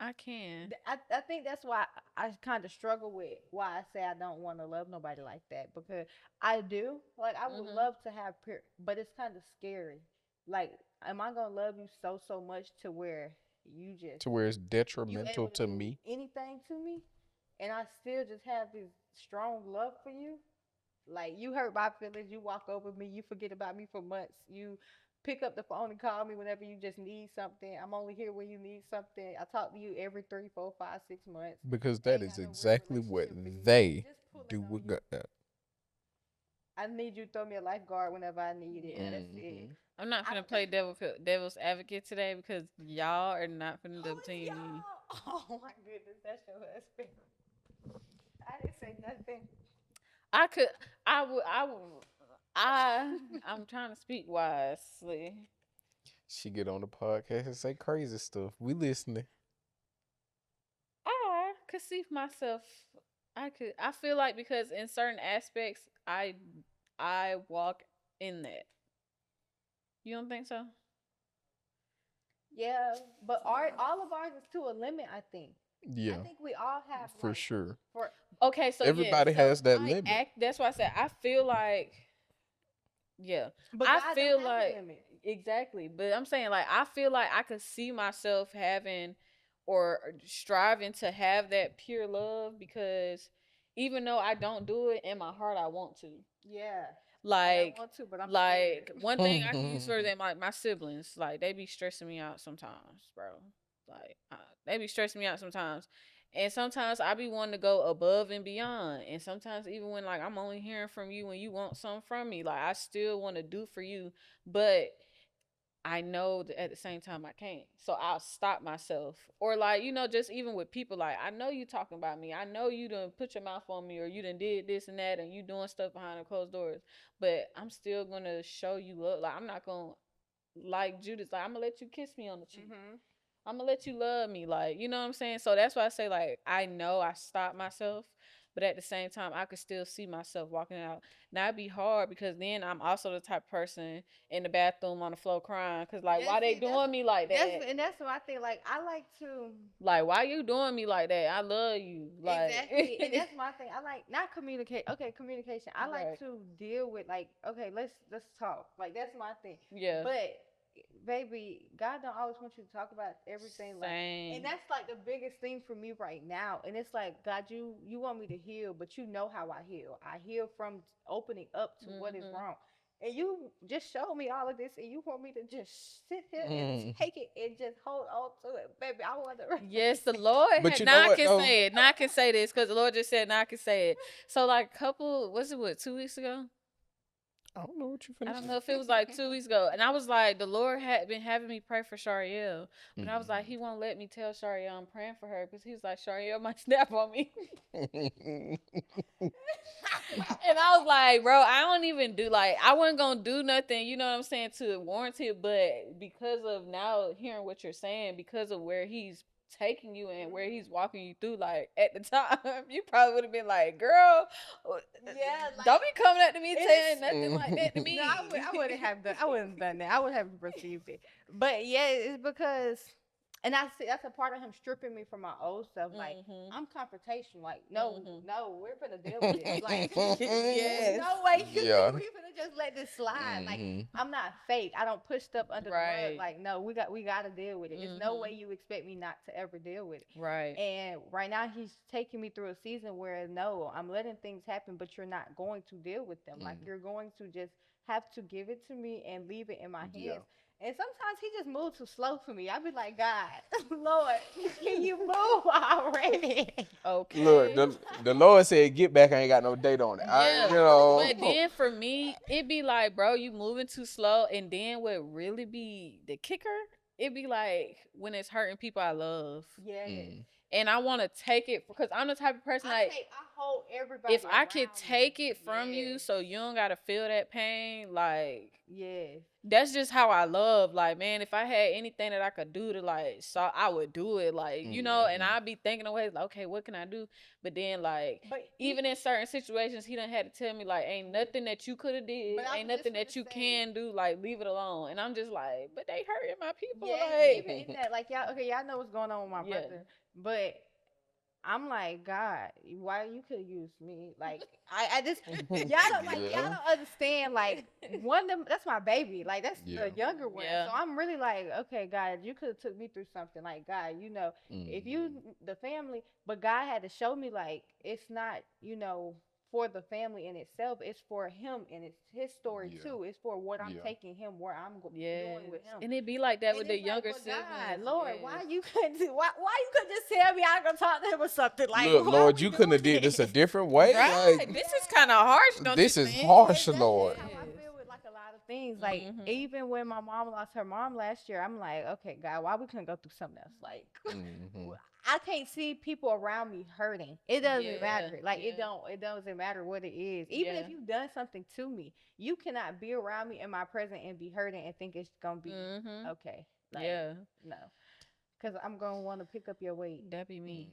I can. I think that's why I kind of struggle with why I say I don't want to love nobody like that because I do like I would Mhm. love to have pure, but it's kind of scary. Like, am I gonna love you so much to where you just To where it's you detrimental able to to do me. anything to me, and I still just have this strong love for you? Like you hurt my feelings, you walk over me, you forget about me for months, you pick up the phone and call me whenever you just need something. I'm only here when you need something. I talk to you every 3, 4, 5, 6 months. Because that Ain't is got no real exactly what relationship with me. they Just pulling do on with you. God. I need you to throw me a lifeguard whenever I need it. Yeah. That's it. Mhm. I'm not I finna don't play think- devil's advocate today because y'all are not finna Who dub is team me. y'all? Oh my goodness, that's your husband. I didn't say nothing. I could. I'm trying to speak wisely. She get on the podcast and say crazy stuff. We listening. I could see myself. I feel like because in certain aspects, I walk in that. You don't think so? Yeah, but art, all of ours is to a limit. I think. I Yeah, think we all have for like, sure. For Okay, so Everybody has that limit. That's why I said I feel like, yeah, but I God feel don't have a like limit. exactly. But I'm saying like I feel like I could see myself having or striving to have that pure love because even though I don't do it in my heart, I want to. Yeah. Like, I want to, but I'm like scared. one thing I can use for them, like my siblings, like they be stressing me out sometimes, bro. Like they be stressing me out sometimes, and sometimes I be wanting to go above and beyond, and sometimes even when like I'm only hearing from you when you want something from me, like I still want to do for you, but I know that at the same time I can't. So I'll stop myself. Or like, just even with people, like I know you talking about me. I know you done put your mouth on me or you done did this and that and you doing stuff behind the closed doors. But I'm still gonna show you love. Like I'm not gonna like Judas, like I'm gonna let you kiss me on the cheek. I'm gonna let you love me, like, you know what I'm saying? So that's why I say, like, I know I stopped myself, but at the same time, I could still see myself walking out. Now it'd be hard because then I'm also the type of person in the bathroom on the floor crying, cause like, Yeah, why they see, doing me like that? that's what I think. Like, I like to Like, why you doing me like that? I love you, like. exactly, and that's my thing. I like not communicate. Okay, communication. I like Right. to deal with like, okay, let's talk. Like that's my thing. Yeah. But baby, God don't always want you to talk about everything. Like, Same. and that's like the biggest thing for me right now. And it's like, God, you want me to heal, but you know how I heal. I heal from opening up to what is wrong. And you just showed me all of this, and you want me to just sit here and take it and just hold on to it, baby. I want to. Yes, the Lord. But you Now know I what, can though? say it. Now I can say this because the Lord just said. Now I can say it. So like a couple, was it what 2 weeks ago? I don't know what you I finished. don't know if it was like 2 weeks ago, and I was like, the Lord had been having me pray for Shariel, but I was like, He won't let me tell Shariel I'm praying for her because He was like, Shariel might snap on me, and I was like, bro, I don't even do like I wasn't gonna do nothing, you know what I'm saying, to warrant it, but because of now hearing what you're saying, because of where He's taking you and where He's walking you through, like at the time, you probably would have been like, girl, Yeah, like, don't be coming at me it's- saying nothing like that to me. No, I wouldn't have done. I wouldn't have done that. I would have received it. But yeah, it's because, and I see that's a part of him stripping me from my old stuff. Like I'm confrontation. Like no, we're gonna deal with it. Like there's no way Yeah. we're gonna just let this slide. Like I'm not fake. I don't push stuff under the rug. Like no, we got to deal with it. There's no way you expect me not to ever deal with it. Right. And right now he's taking me through a season where no, I'm letting things happen, but you're not going to deal with them. Like you're going to just have to give it to me and leave it in my hands. Yeah. And sometimes he just moves too slow for me. I be like, God, Lord, can you move already? Okay. Look, the Lord said, "Get back." I ain't got no date on it. Yeah. I. But then for me, it be like, bro, you moving too slow. And then what really be the kicker? It be like when it's hurting people I love. Yeah. And I want to take it because I'm the type of person I like hold everybody. if I could around take me. it from you so you don't gotta feel that pain, like yeah, that's just how I love. Like, man, if I had anything that I could do to like so I would do it. Like, you know, and I'd be thinking of ways like, okay, what can I do? But then like even in certain situations he done had to tell me like ain't nothing that you could have did, ain't nothing that you can do, like leave it alone. And I'm just like, but they hurting my people. yeah, like even in that, like y'all know what's going on with my brother. But I'm like, God, why you could use me? Like, I just y'all don't understand. Like, one of them, that's my baby. Like, that's the younger one. Yeah. So I'm really like, okay, God, you could have took me through something. Like, God, you know, if you the family, but God had to show me like it's not, you know, for the family in itself. It's for him and it's his story too. It's for what I'm taking him, where I'm doing with him. And it be like that And with the it's like, younger well, siblings. God, Lord, why you couldn't why you couldn't just tell me I could talk to him or something? Like, Look, why Lord, we you couldn't have doing did this a different way. Right. Like, This is kind of harsh, don't this you is think? harsh, That's Lord. how I feel with like a lot of things. Like even when my mom lost her mom last year, I'm like, okay, God, why we couldn't go through something else? Like, I can't see people around me hurting. It doesn't matter. Like it doesn't matter what it is. Even if you've done something to me, you cannot be around me in my present and be hurting and think it's gonna be okay. Like, no, because I'm gonna want to pick up your weight. That'd be me.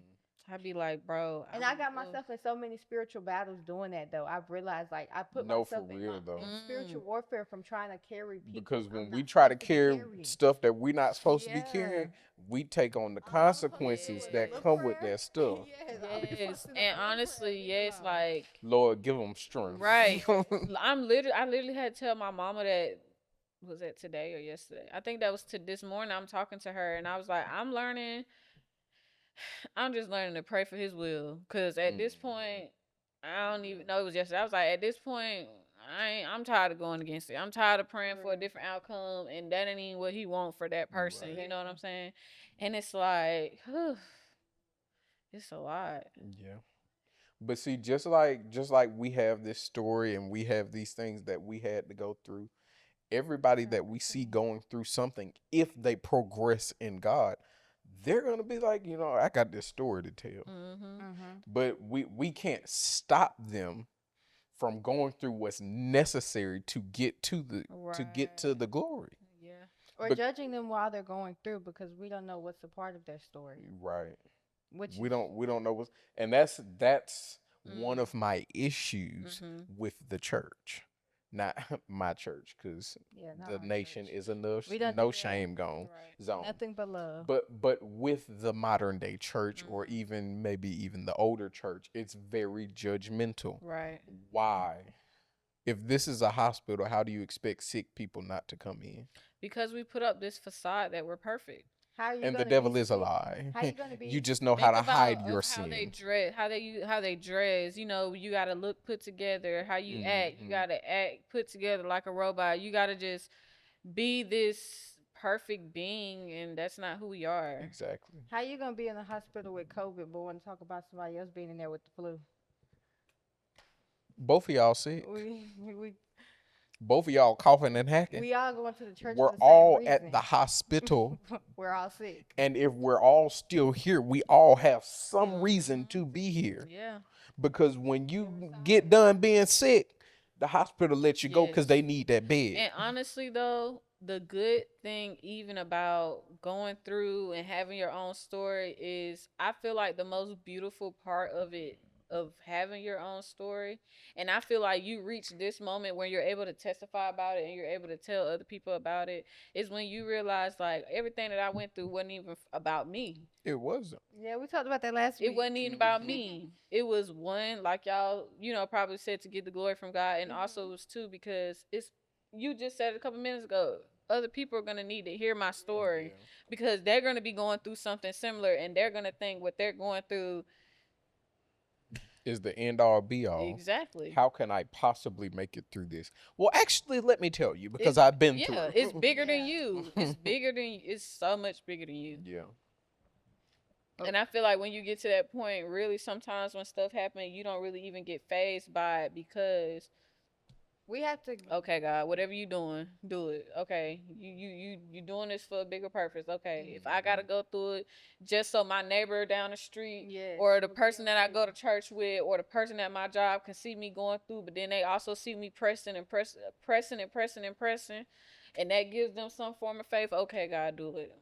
I'd be like, bro. And I got myself in so many spiritual battles doing that, though. I've realized, like, I put No, myself for in, real, though. in spiritual warfare from trying to carry people. Because when I'm we not try to supposed carry carry. stuff that we're not supposed to be carrying, we take on the consequences Look that for come with prayer. that stuff. Yes, and honestly, yes, like Lord, give them strength. right. I literally had to tell my mama that was it today or yesterday. I think that was this morning. I'm talking to her, and I was like, I'm just learning to pray for His will, cause at this point, I don't even know. It was yesterday. I was like, at this point, I'm tired of going against it. I'm tired of praying for a different outcome, and that ain't even what he want for that person. Right. You know what I'm saying? And it's like, it's a lot. Yeah. But see, just like we have this story and we have these things that we had to go through, everybody that we see going through something, if they progress in God, they're gonna be like, I got this story to tell. Mm-hmm. But we can't stop them from going through what's necessary to get to the glory. Yeah. Or But- judging them while they're going through because we don't know what's a part of their story. Right. Which We is- don't know what's, and that's one of my issues with the church, not my church, because yeah, not the our nation church. is a no, We don't no do that. shame zone. Nothing but love. But with the modern day church, or even maybe even the older church, it's very judgmental. Right. Why? If this is a hospital, how do you expect sick people not to come in? Because we put up this facade that we're perfect. How are you And the gonna devil be is a sick? lie. How you gonna be? You just know how to Think hide about your of how they sin. dress, how they dress. You know, you gotta look put together. How you act, you Mhm. gotta act put together like a robot. You gotta just be this perfect being, and that's not who we are. Exactly. How you gonna be in the hospital with COVID, but want to talk about somebody else being in there with the flu? Both of y'all sick. We Both of y'all coughing and hacking. we all going to the church. We're for the same all reason. at the hospital. We're all sick. And if we're all still here, we all have some reason to be here. Yeah. Because when you get done being sick, the hospital lets you go because Yes. they need that bed. And honestly, though, the good thing even about going through and having your own story is I feel like the most beautiful part of it, of having your own story. And I feel like you reach this moment where you're able to testify about it and you're able to tell other people about it, is when you realize like everything that I went through wasn't even about me. It wasn't. Yeah, we talked about that last week. It wasn't even about me. It was one, like y'all, probably said, to get the glory from God, and also it was two because it's, you just said it a couple minutes ago, other people are gonna need to hear my story because they're gonna be going through something similar, and they're gonna think what they're going through. Is the end all be all. Exactly. How can I possibly make it through this? Well, actually, let me tell you, because It's- I've been through Yeah, it. it's bigger than you. It's bigger than, it's so much bigger than you. Yeah. And I feel like when you get to that point, really, sometimes when stuff happens, you don't really even get phased by it because, We have to. okay, God, whatever you doing, do it. Okay, you doing this for a bigger purpose. Okay, if I gotta go through it just so my neighbor down the street, Yes, or the will be person that I go okay. to church with, or the person at my job can see me going through, but then they also see me pressing, and that gives them some form of faith. Okay, God, do it.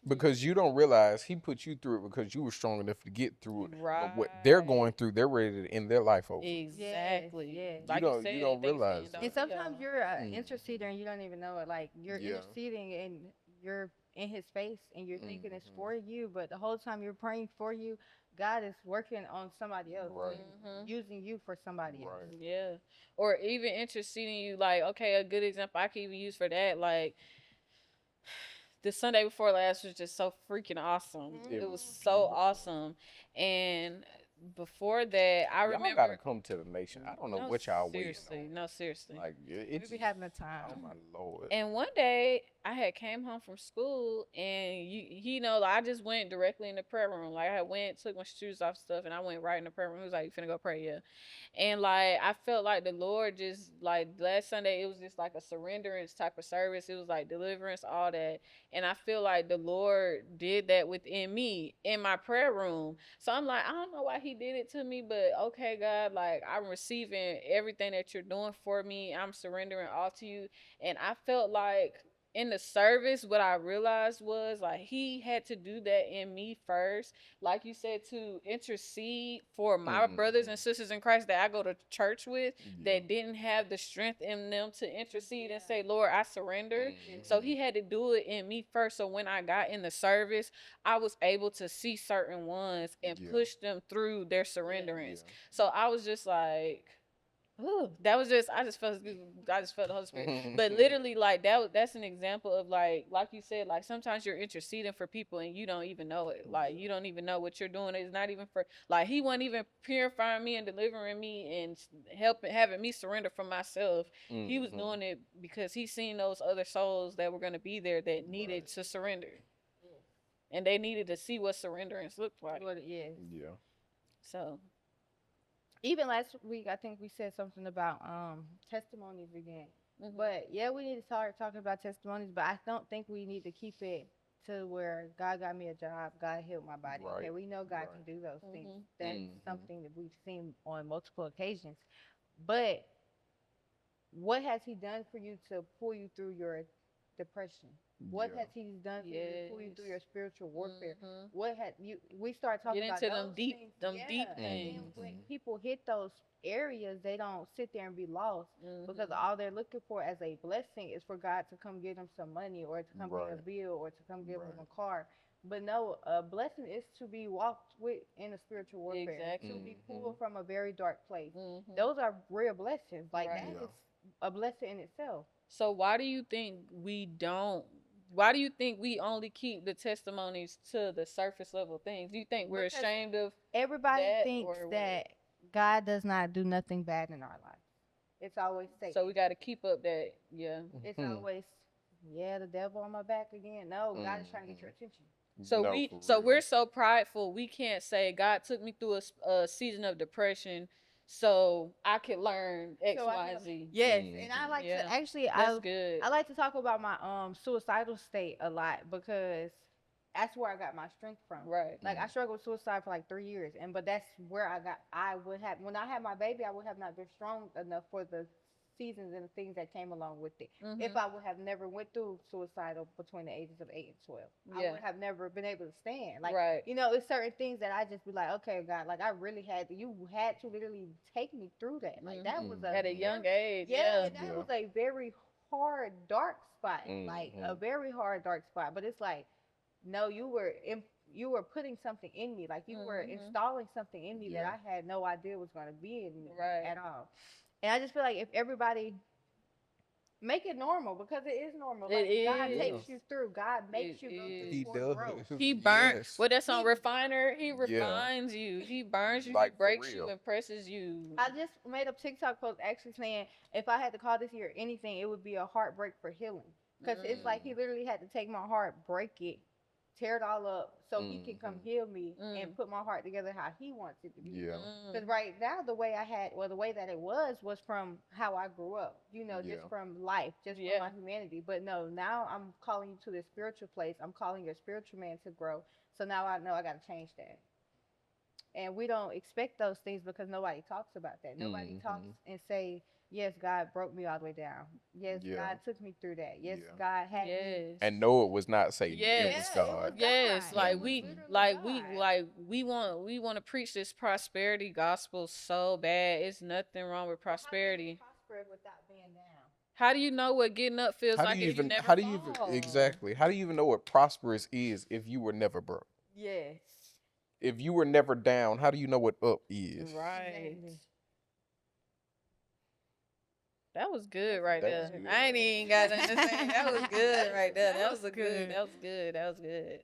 Because you don't realize he put you through it because you were strong enough to get through it. But what they're going through, they're ready to end their life over. Exactly. yes. Like You don't said, realize they that. stand on And sometimes y'all. you're an interceder and you don't even know it. Like you're Yeah. interceding and you're in His face and you're thinking it's for you, but the whole time you're praying for you, God is working on somebody else, Right. and using you for somebody else. Right. Yeah. Or even interceding you, like, okay, a good example I can even use for that, like, the Sunday before last was just so freaking awesome. It It was was so beautiful. awesome. And before that, I Y'all remember. gotta come to the nation. I don't know No, what y'all seriously. waiting No, seriously. on. Like We it's. be having a Oh time. my lord. And one day I had came home from school and I just went directly in the prayer room. Like I went, took my shoes off stuff, and I went right in the prayer room. He was like, "You finna go pray, yeah." And like I felt like the Lord just, like, last Sunday it was just like a surrenderance type of service. It was like deliverance, all that. And I feel like the Lord did that within me in my prayer room. So I'm like, I don't know why He did it to me, but okay, God, like I'm receiving everything that you're doing for me. I'm surrendering all to you. And I felt like in the service, what I realized was like He had to do that in me first, like you said, to intercede for my brothers and sisters in Christ that I go to church with that didn't have the strength in them to intercede and say, Lord, I surrender. So He had to do it in me first. So when I got in the service, I was able to see certain ones and Yeah. push them through their surrenderance. So I was just like, Ooh, that was just I just felt the Holy Spirit. But literally, like that's an example of like you said, like sometimes you're interceding for people and you don't even know it. Like you don't even know what you're doing. It's not even for like he wasn't even purifying me and delivering me and having me surrender from myself. He was doing it because he seen those other souls that were gonna be there that needed to surrender. And they needed to see what surrenderance looked like. What it is. Yeah. So Even last week, I think we said something about testimonies again. But yeah, we need to start talking about testimonies. But I don't think we need to keep it to where God got me a job, God healed my body. Right. Okay, we know God can do those things. That's something that we've seen on multiple occasions. But what has He done for you to pull you through your depression? What Yeah. has He done for you to pull you through your spiritual warfare? Mhm. What had you? We start talking Get about into them those deep- things. them Yeah. deep And then things. when people hit those areas, they don't sit there and be lost because all they're looking for as a blessing is for God to come get them some money or to come get a Right. bill or to come give them Right. a car. But no, a blessing is to be walked with in a spiritual warfare, Exactly. to be pulled from a very dark place. Mhm. Those are real blessings. Like Right. that Yeah. is a blessing in itself. So why do you think we don't? Why do you think we only keep the testimonies to the surface level things? Do you think we're Because ashamed of? Everybody That thinks or what? that God does not do nothing bad in our life. It's always Satan. So we got to keep up that, yeah. It's always, the devil on my back again. No, God is trying to get your attention. So No, for so real. we're so prideful. We can't say God took me through a season of depression, so I could learn X, So I Y, can- Z. Yes, and I like Yeah. to actually, That's good. I like to talk about my suicidal state a lot because that's where I got my strength from. Right. Like I struggled with suicide for like 3 years, but that's where I would have when I had my baby, I would have not been strong enough for the seasons and the things that came along with it. If I would have never went through suicidal between the ages of 8 and 12, I Yeah. would have never been able to stand. Like Right. it's certain things that I just be like, okay, God, like I really you had to literally take me through that. Like that was At a young age. yeah, Yeah. and that was a very hard, dark spot. Like a very hard, dark spot. But it's like, no, you were putting something in me. Like you were installing something in me that I had no idea was going to be in me at all. And I just feel like if everybody make it normal because it is normal. Like God takes you through. God makes you go through He for does. growth. He burns. Yes. Well, that song Refiner. He refines you. He burns you. Like, He for breaks you real. and presses you. I just made a TikTok post actually saying if I had to call this year anything, it would be a heartbreak for healing. Because it's like he literally had to take my heart, break it, tear it all up so he can come heal me and put my heart together how he wants it to be. Yeah. Because right now the way that it was from how I grew up, just from life, just from my humanity. But no, now I'm calling you to this spiritual place. I'm calling your spiritual man to grow. So now I know I got to change that. And we don't expect those things because nobody talks about that. Nobody talks and say, yes, God broke me all the way down. Yes, God took me through that. Yes, God had me. Yes. And no, it was not Satan. Yes. It was God. Yes, God. like It was we, literally like God. we want to preach this prosperity gospel so bad. It's nothing wrong with prosperity. Prosper without being down. How do you know what getting up feels like if you never fall? exactly? How do you even know what prosperous is if you were never broke? Yes. If you were never down, how do you know what up is? Right. Exactly. That was good right That there. was good. I ain't even got nothing to say. That was good right there. That was good. That was good. That was good.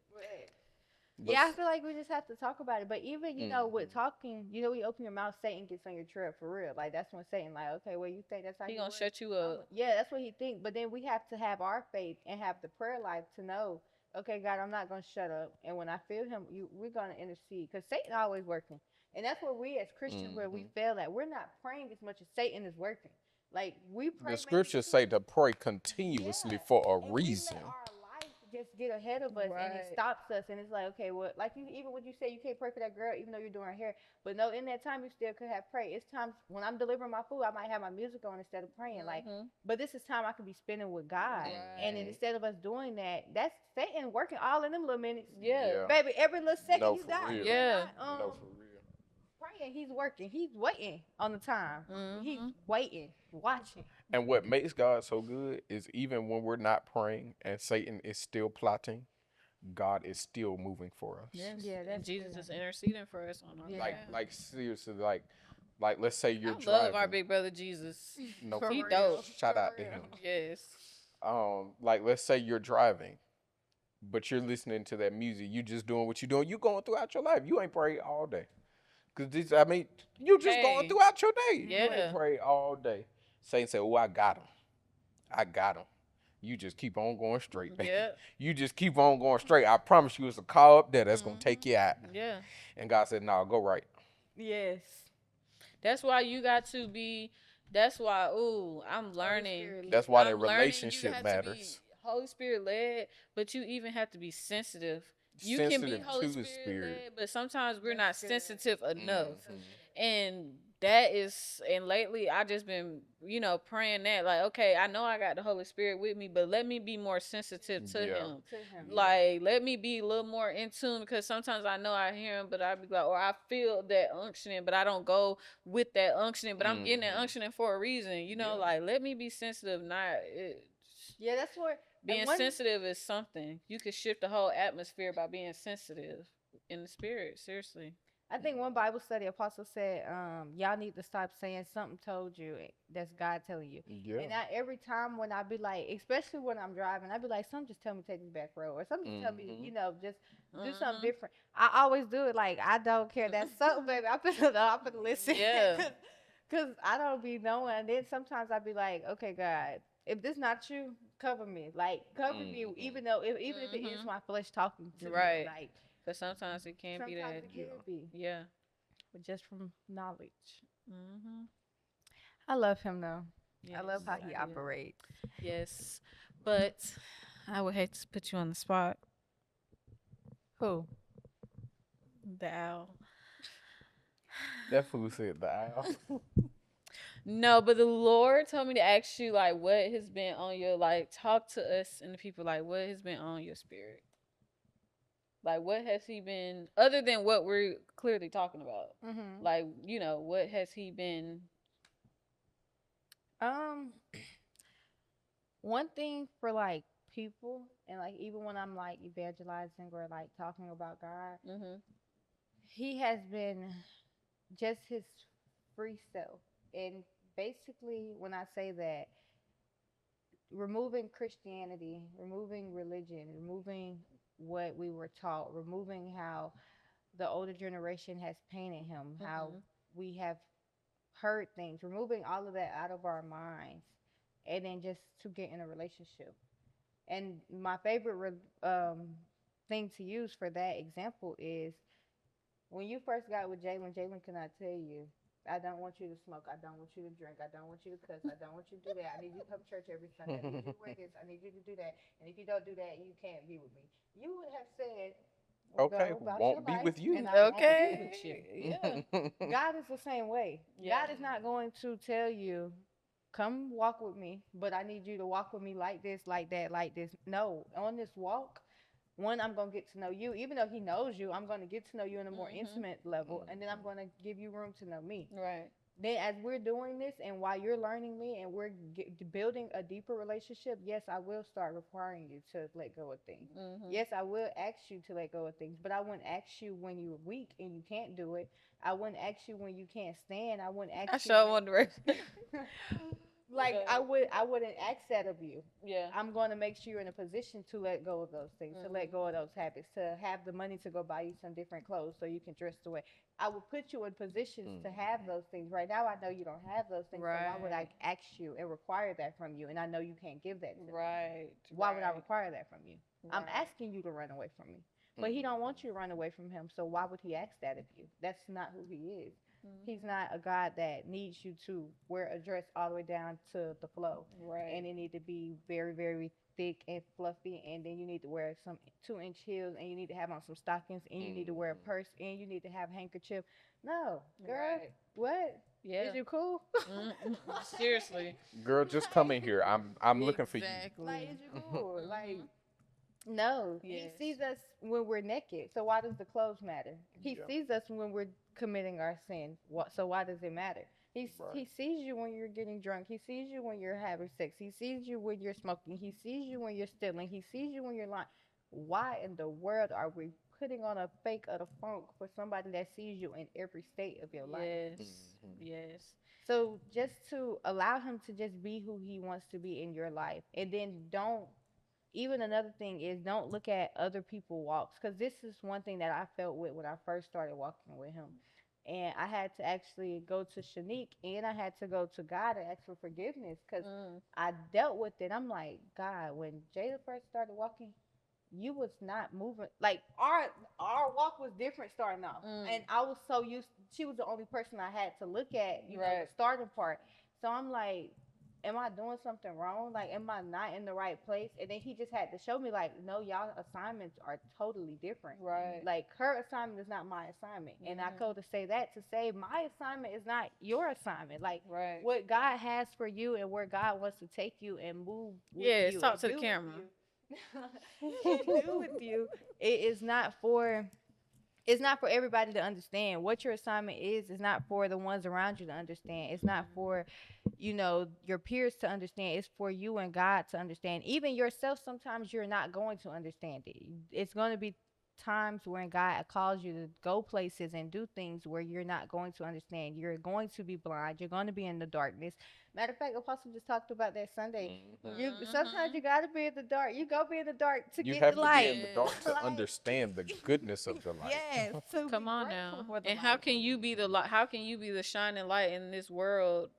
But Yeah, I feel like we just have to talk about it. But even, with talking, we open your mouth, Satan gets on your trail for real. Like, that's when Satan, like, okay, well, you think that's how He you gonna work? shut you up. Yeah, that's what he thinks. But then we have to have our faith and have the prayer life to know, okay, God, I'm not going to shut up. And when I feel him, we're going to intercede. Because Satan always working. And that's where we as Christians, where we fail at. We're not praying as much as Satan is working. Like, we pray. the scriptures say to pray continuously for a reason. We let our life just get ahead of us and it stops us. And it's like, okay, well, like even what you say, you can't pray for that girl even though you're doing her hair. But no, in that time, you still could have prayed. It's times when I'm delivering my food, I might have my music on instead of praying. Like, but this is time I can be spending with God. And then instead of us doing that, that's Satan working all in them little minutes. Yeah. Baby, every little second No, you for got. real. Yeah. No, for real. Praying, he's working. He's waiting on the time. He's waiting, watching. And what makes God so good is even when we're not praying and Satan is still plotting, God is still moving for us. Yes. Yeah, And that's Jesus good. is interceding for us on our behalf. Like seriously, Like, let's say you're I driving. love our big brother Jesus. No, For He real. dope. Shout For out to real. him. Yes. Like, let's say you're driving, but you're listening to that music. You just doing what you're doing. You going throughout your life. You ain't prayed all day. Cause this, I mean, you just going Hey. throughout your day. You Yeah. ain't prayed all day. Satan say, "Oh, I got him. I got him." You just keep on going straight, baby. Yeah. You just keep on going straight. I promise you, it's a car up there that's gonna take you out. Yeah. And God said, "No, go right." Yes. That's why you got to be. That's why. Ooh, I'm learning. Spirit That's why that I'm learning you relationship have to be matters. Holy Spirit led, but you even have to be sensitive. You can be Sensitive Holy to the Spirit, Spirit. led, but sometimes we're That's not good. sensitive enough. Mhm. And that is, and lately I just been, praying that, like, okay, I know I got the Holy Spirit with me, but let me be more sensitive to Yeah. him. To him. Like, let me be a little more in tune, because sometimes I know I hear him, but I be like, or I feel that unctioning, but I don't go with that unctioning, but I'm getting that Mhm. unctioning for a reason, Yeah. like, let me be sensitive, not Yeah, that's where being one- sensitive is something. You could shift the whole atmosphere by being sensitive in the spirit, seriously. I think one Bible study apostle said, y'all need to stop saying something told you that's God telling you. Yeah. And every time when I be like, especially when I'm driving, I be like, something just tell me to take this back road, or something just tell me, Mhm. just do Mhm. something different. I always do it. Like, I don't care. That's something, baby. I'm finna listen. Yeah. Cause I don't be knowing. And then sometimes I be like, okay, God, if this not you, cover me. Like, cover me, Mhm. even though even if it is Mhm. my flesh talking to Right. me. Like, Because sometimes it can be sometimes that. it can be, Yeah. but just from knowledge. Mm-hmm. I love him though. Yes, I love how he do. operates. Yes. But I would hate to put you on the spot. Who? The owl. That fool said the owl. No, but the Lord told me to ask you, like, what has been on your, like, talk to us and the people, like, what has been on your spirit? Like, what has he been, other than what we're clearly talking about? Mm-hmm. Like, what has he been? One thing for like people, and like even when I'm like evangelizing or like talking about God, Mm-hmm. he has been just his free self. And basically, when I say that, removing Christianity, removing religion, removing what we were taught, removing how the older generation has painted him, how Mhm. we have heard things, removing all of that out of our minds, and then just to get in a relationship. And my favorite thing to use for that example is when you first got with Jalen. Jalen cannot tell you, I don't want you to smoke. I don't want you to drink. I don't want you to cuss. I don't want you to do that. I need you to come to church every Sunday. I need you to wear this. I need you to do that. And if you don't do that, you can't be with me. You would have said, well, Okay, go about won't your be life, with you. and I won't be Okay. with you. Yeah. God is the same way. Yeah. God is not going to tell you, come walk with me, but I need you to walk with me like this, like that, like this. No, on this walk, one, I'm going to get to know you. Even though he knows you, I'm going to get to know you in a more Mhm. intimate level, and then I'm going to give you room to know me. Right. Then, as we're doing this, and while you're learning me, and we're building a deeper relationship, yes, I will start requiring you to let go of things. Mhm. Yes, I will ask you to let go of things, but I wouldn't ask you when you're weak and you can't do it. I wouldn't ask you when you can't stand. I wouldn't ask I you. sure wonder. Like, Yeah. I wouldn't ask that of you. Yeah. I'm going to make sure you're in a position to let go of those things, to let go of those habits, to have the money to go buy you some different clothes so you can dress the way. I will put you in positions to have those things. Right now, I know you don't have those things, so why would I Right. ask you and require that from you? And I know you can't give that to me. Right. Why would I Right. require that from you? I'm Right. asking you to run away from me, but he don't want you to run away from him. So why would he ask that of you? That's not who he is. He's not a God that needs you to wear a dress all the way down to the flow, Right. and it need to be very, very thick and fluffy, and then you need to wear some 2-inch heels, and you need to have on some stockings, and you need to wear a purse, and you need to have a handkerchief. No, girl, Right. what? Yeah. Is you cool? Seriously. Girl, just come in here. I'm looking for you. Exactly. Like, is you cool? Like, no, Yes. he sees us when we're naked. So why does the clothes matter? He Yeah. sees us when we're committing our sin. So why does it matter? He Right. sees you when you're getting drunk. He sees you when you're having sex. He sees you when you're smoking. He sees you when you're stealing. He sees you when you're lying. Why in the world are we putting on a fake of the funk for somebody that sees you in every state of your life. Yes. Mhm. Yes. So just to allow him to just be who he wants to be in your life, and then don't. Even another thing is don't look at other people walks, because this is one thing that I felt with when I first started walking with him, and I had to actually go to Shanique and I had to go to God and ask for forgiveness because Mm. I dealt with it. I'm like, God, when Jada first started walking, you was not moving. Like our walk was different starting off, and I was so used. She was the only person I had to look at, you know, the Right. starting part. So I'm like, am I doing something wrong? Like, am I not in the right place? And then he just had to show me, like, no, y'all assignments are totally different. Right. Like, her assignment is not my assignment, and I Mhm. go to say that to say my assignment is not your assignment. Like, Right. what God has for you and where God wants to take you and move with Yes, you talk and to the do with camera. you. And do with you, it is not for, it's not for everybody to understand. What your assignment is not for the ones around you to understand. It's not for, you know, your peers to understand. It's for you and God to understand. Even yourself, sometimes you're not going to understand it. It's going to be times when God calls you to go places and do things where you're not going to understand. You're going to be blind. You're going to be in the darkness. Matter of fact, Apostle just talked about that Sunday. You sometimes you gotta be in the dark. You go be in the dark to You get have the to light. be in the dark to Like, understand the goodness of the light. yes, to Come be on grateful now. for the And how light. can you be the light? How can you be the shining light in this world?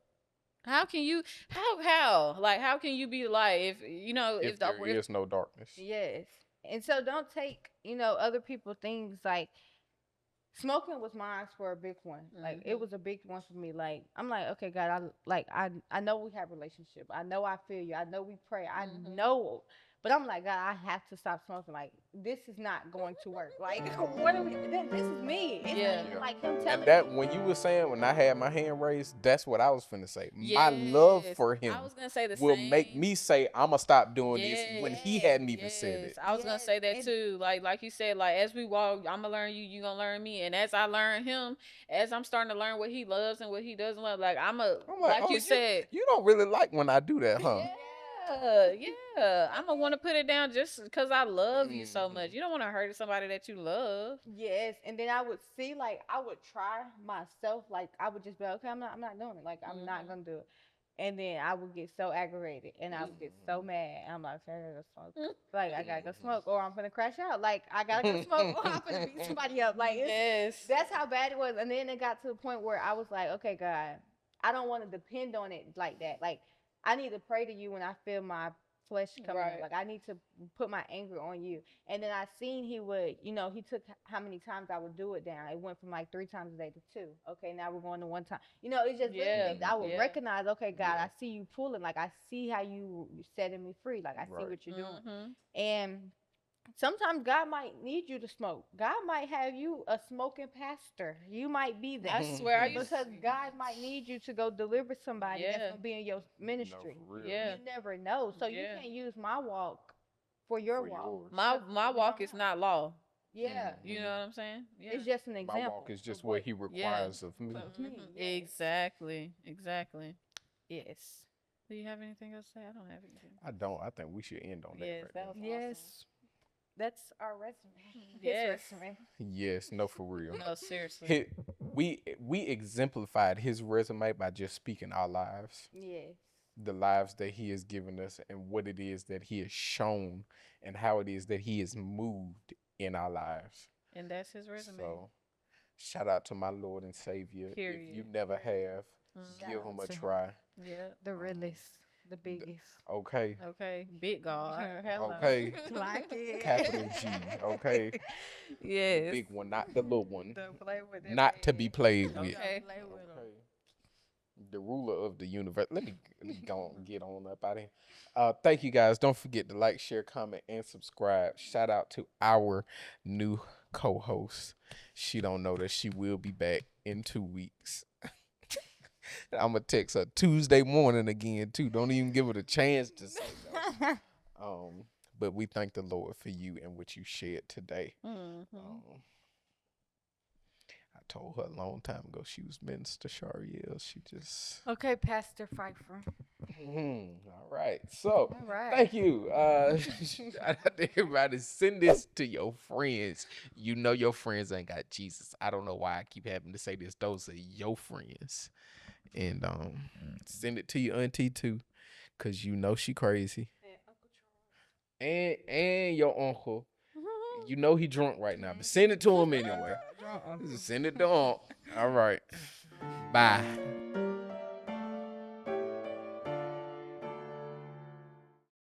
How can you? How? Like, how can you be the light if you know If if the there is no darkness. Yes, and so don't take, you know, other people things like smoking was mine for a big one. Like it Mhm. was a big one for me. Like I'm like, okay, God, I know we have a relationship. I know I feel you. I know we pray. I Mhm. know, but I'm like, God, I have to stop smoking. Like this is not going to work. Like what are we? This is me. It's Yeah. not even like him telling And that me. when you were saying when I had my hand raised, that's what I was finna say. My love Yes. for him I was gonna say the will same. make me say I'ma stop doing this when he Yes. hadn't even said Yes, it. I was gonna Yes, say that and too. Like you said, like as we walk, I'm gonna learn you, you gonna learn me, and as I learn him, as I'm starting to learn what he loves and what he doesn't love, like I'm like, like oh, you said, you don't really like when I do that, huh? yeah, I'm gonna want to put it down just because I love you so much. Mhm. You don't want to hurt somebody that you love. yes, and then I would see, like, I would try myself, like I would just be like, okay, I'm not doing it, like I'm not Mhm. gonna do it, and then I would get so aggravated and I would get so mad. I'm like, okay, I gotta go smoke. Like I gotta go Mhm. smoke, or I'm gonna crash out. Like I gotta go smoke, or I'm gonna beat somebody up. Like Yes. that's how bad it was. And then it got to the point where I was like, okay, God, I don't want to depend on it like that. Like I need to pray to you when I feel my flesh coming up. Right. Like I need to put my anger on you. And then I seen he would, you know, he took how many times I would do it down. It went from like 3 times a day to 2. Okay, now we're going to 1 time. You know, it's just little Yeah. things I would Yeah. recognize. Okay, God, Yeah. I see you pulling. Like I see how you setting me free. Like I see Right. what you're doing. Mhm. And sometimes God might need you to smoke. God might have you a smoking pastor. You might be that. I swear, I used Because God might need you to go deliver somebody that's Yeah. gonna be in your ministry. No, for real. Yeah. You never know. So you Yeah. can't use my walk for your For walk. yours. My 'Cause my we walk don't is know. not law. Yeah. You know what I'm saying? Yeah. It's just an My example. walk is just of what what he requires of me. of me. Mhm. Yes. Exactly. Exactly. Yes. Do you have anything else to say? I don't have anything. I don't. I think we should end on that. Yes, right that there. was Yes. That's our resume. His Yes. resume. Yes, no, for real. No, seriously. We exemplified his resume by just speaking our lives, Yes. the lives that he has given us, and what it is that he has shown, and how it is that he has moved in our lives. And that's his resume. So, shout out to my Lord and Savior. If you Period. never have, Mhm. give him a out to try. Yeah. The realest. The biggest. Okay. Okay. Big God. Hello. Okay. Like it. Capital G. Okay. The Yes. big one, not the little one. Don't play with it, Not to be man. played Don't with. Okay. play with 'em. Okay. The ruler of the universe. Let me go on, get on up out of here. Thank you guys. Don't forget to like, share, comment, and subscribe. Shout out to our new co-host. She don't know that she will be back in 2 weeks. I'm gonna text her Tuesday morning again too. Don't even give her a chance to say no. But we thank the Lord for you and what you shared today. Mhm. I told her a long time ago she was Minister Shariel. She just Okay, Pastor Pfeiffer. All right. So, All right. thank you. Shout out to everybody. Send this to your friends. You know your friends ain't got Jesus. I don't know why I keep having to say this. Those are your friends. And send it to your auntie too, cause you know she crazy. And your uncle. You know he drunk right now, but send it to him anyway. Send it to him. All right. Bye.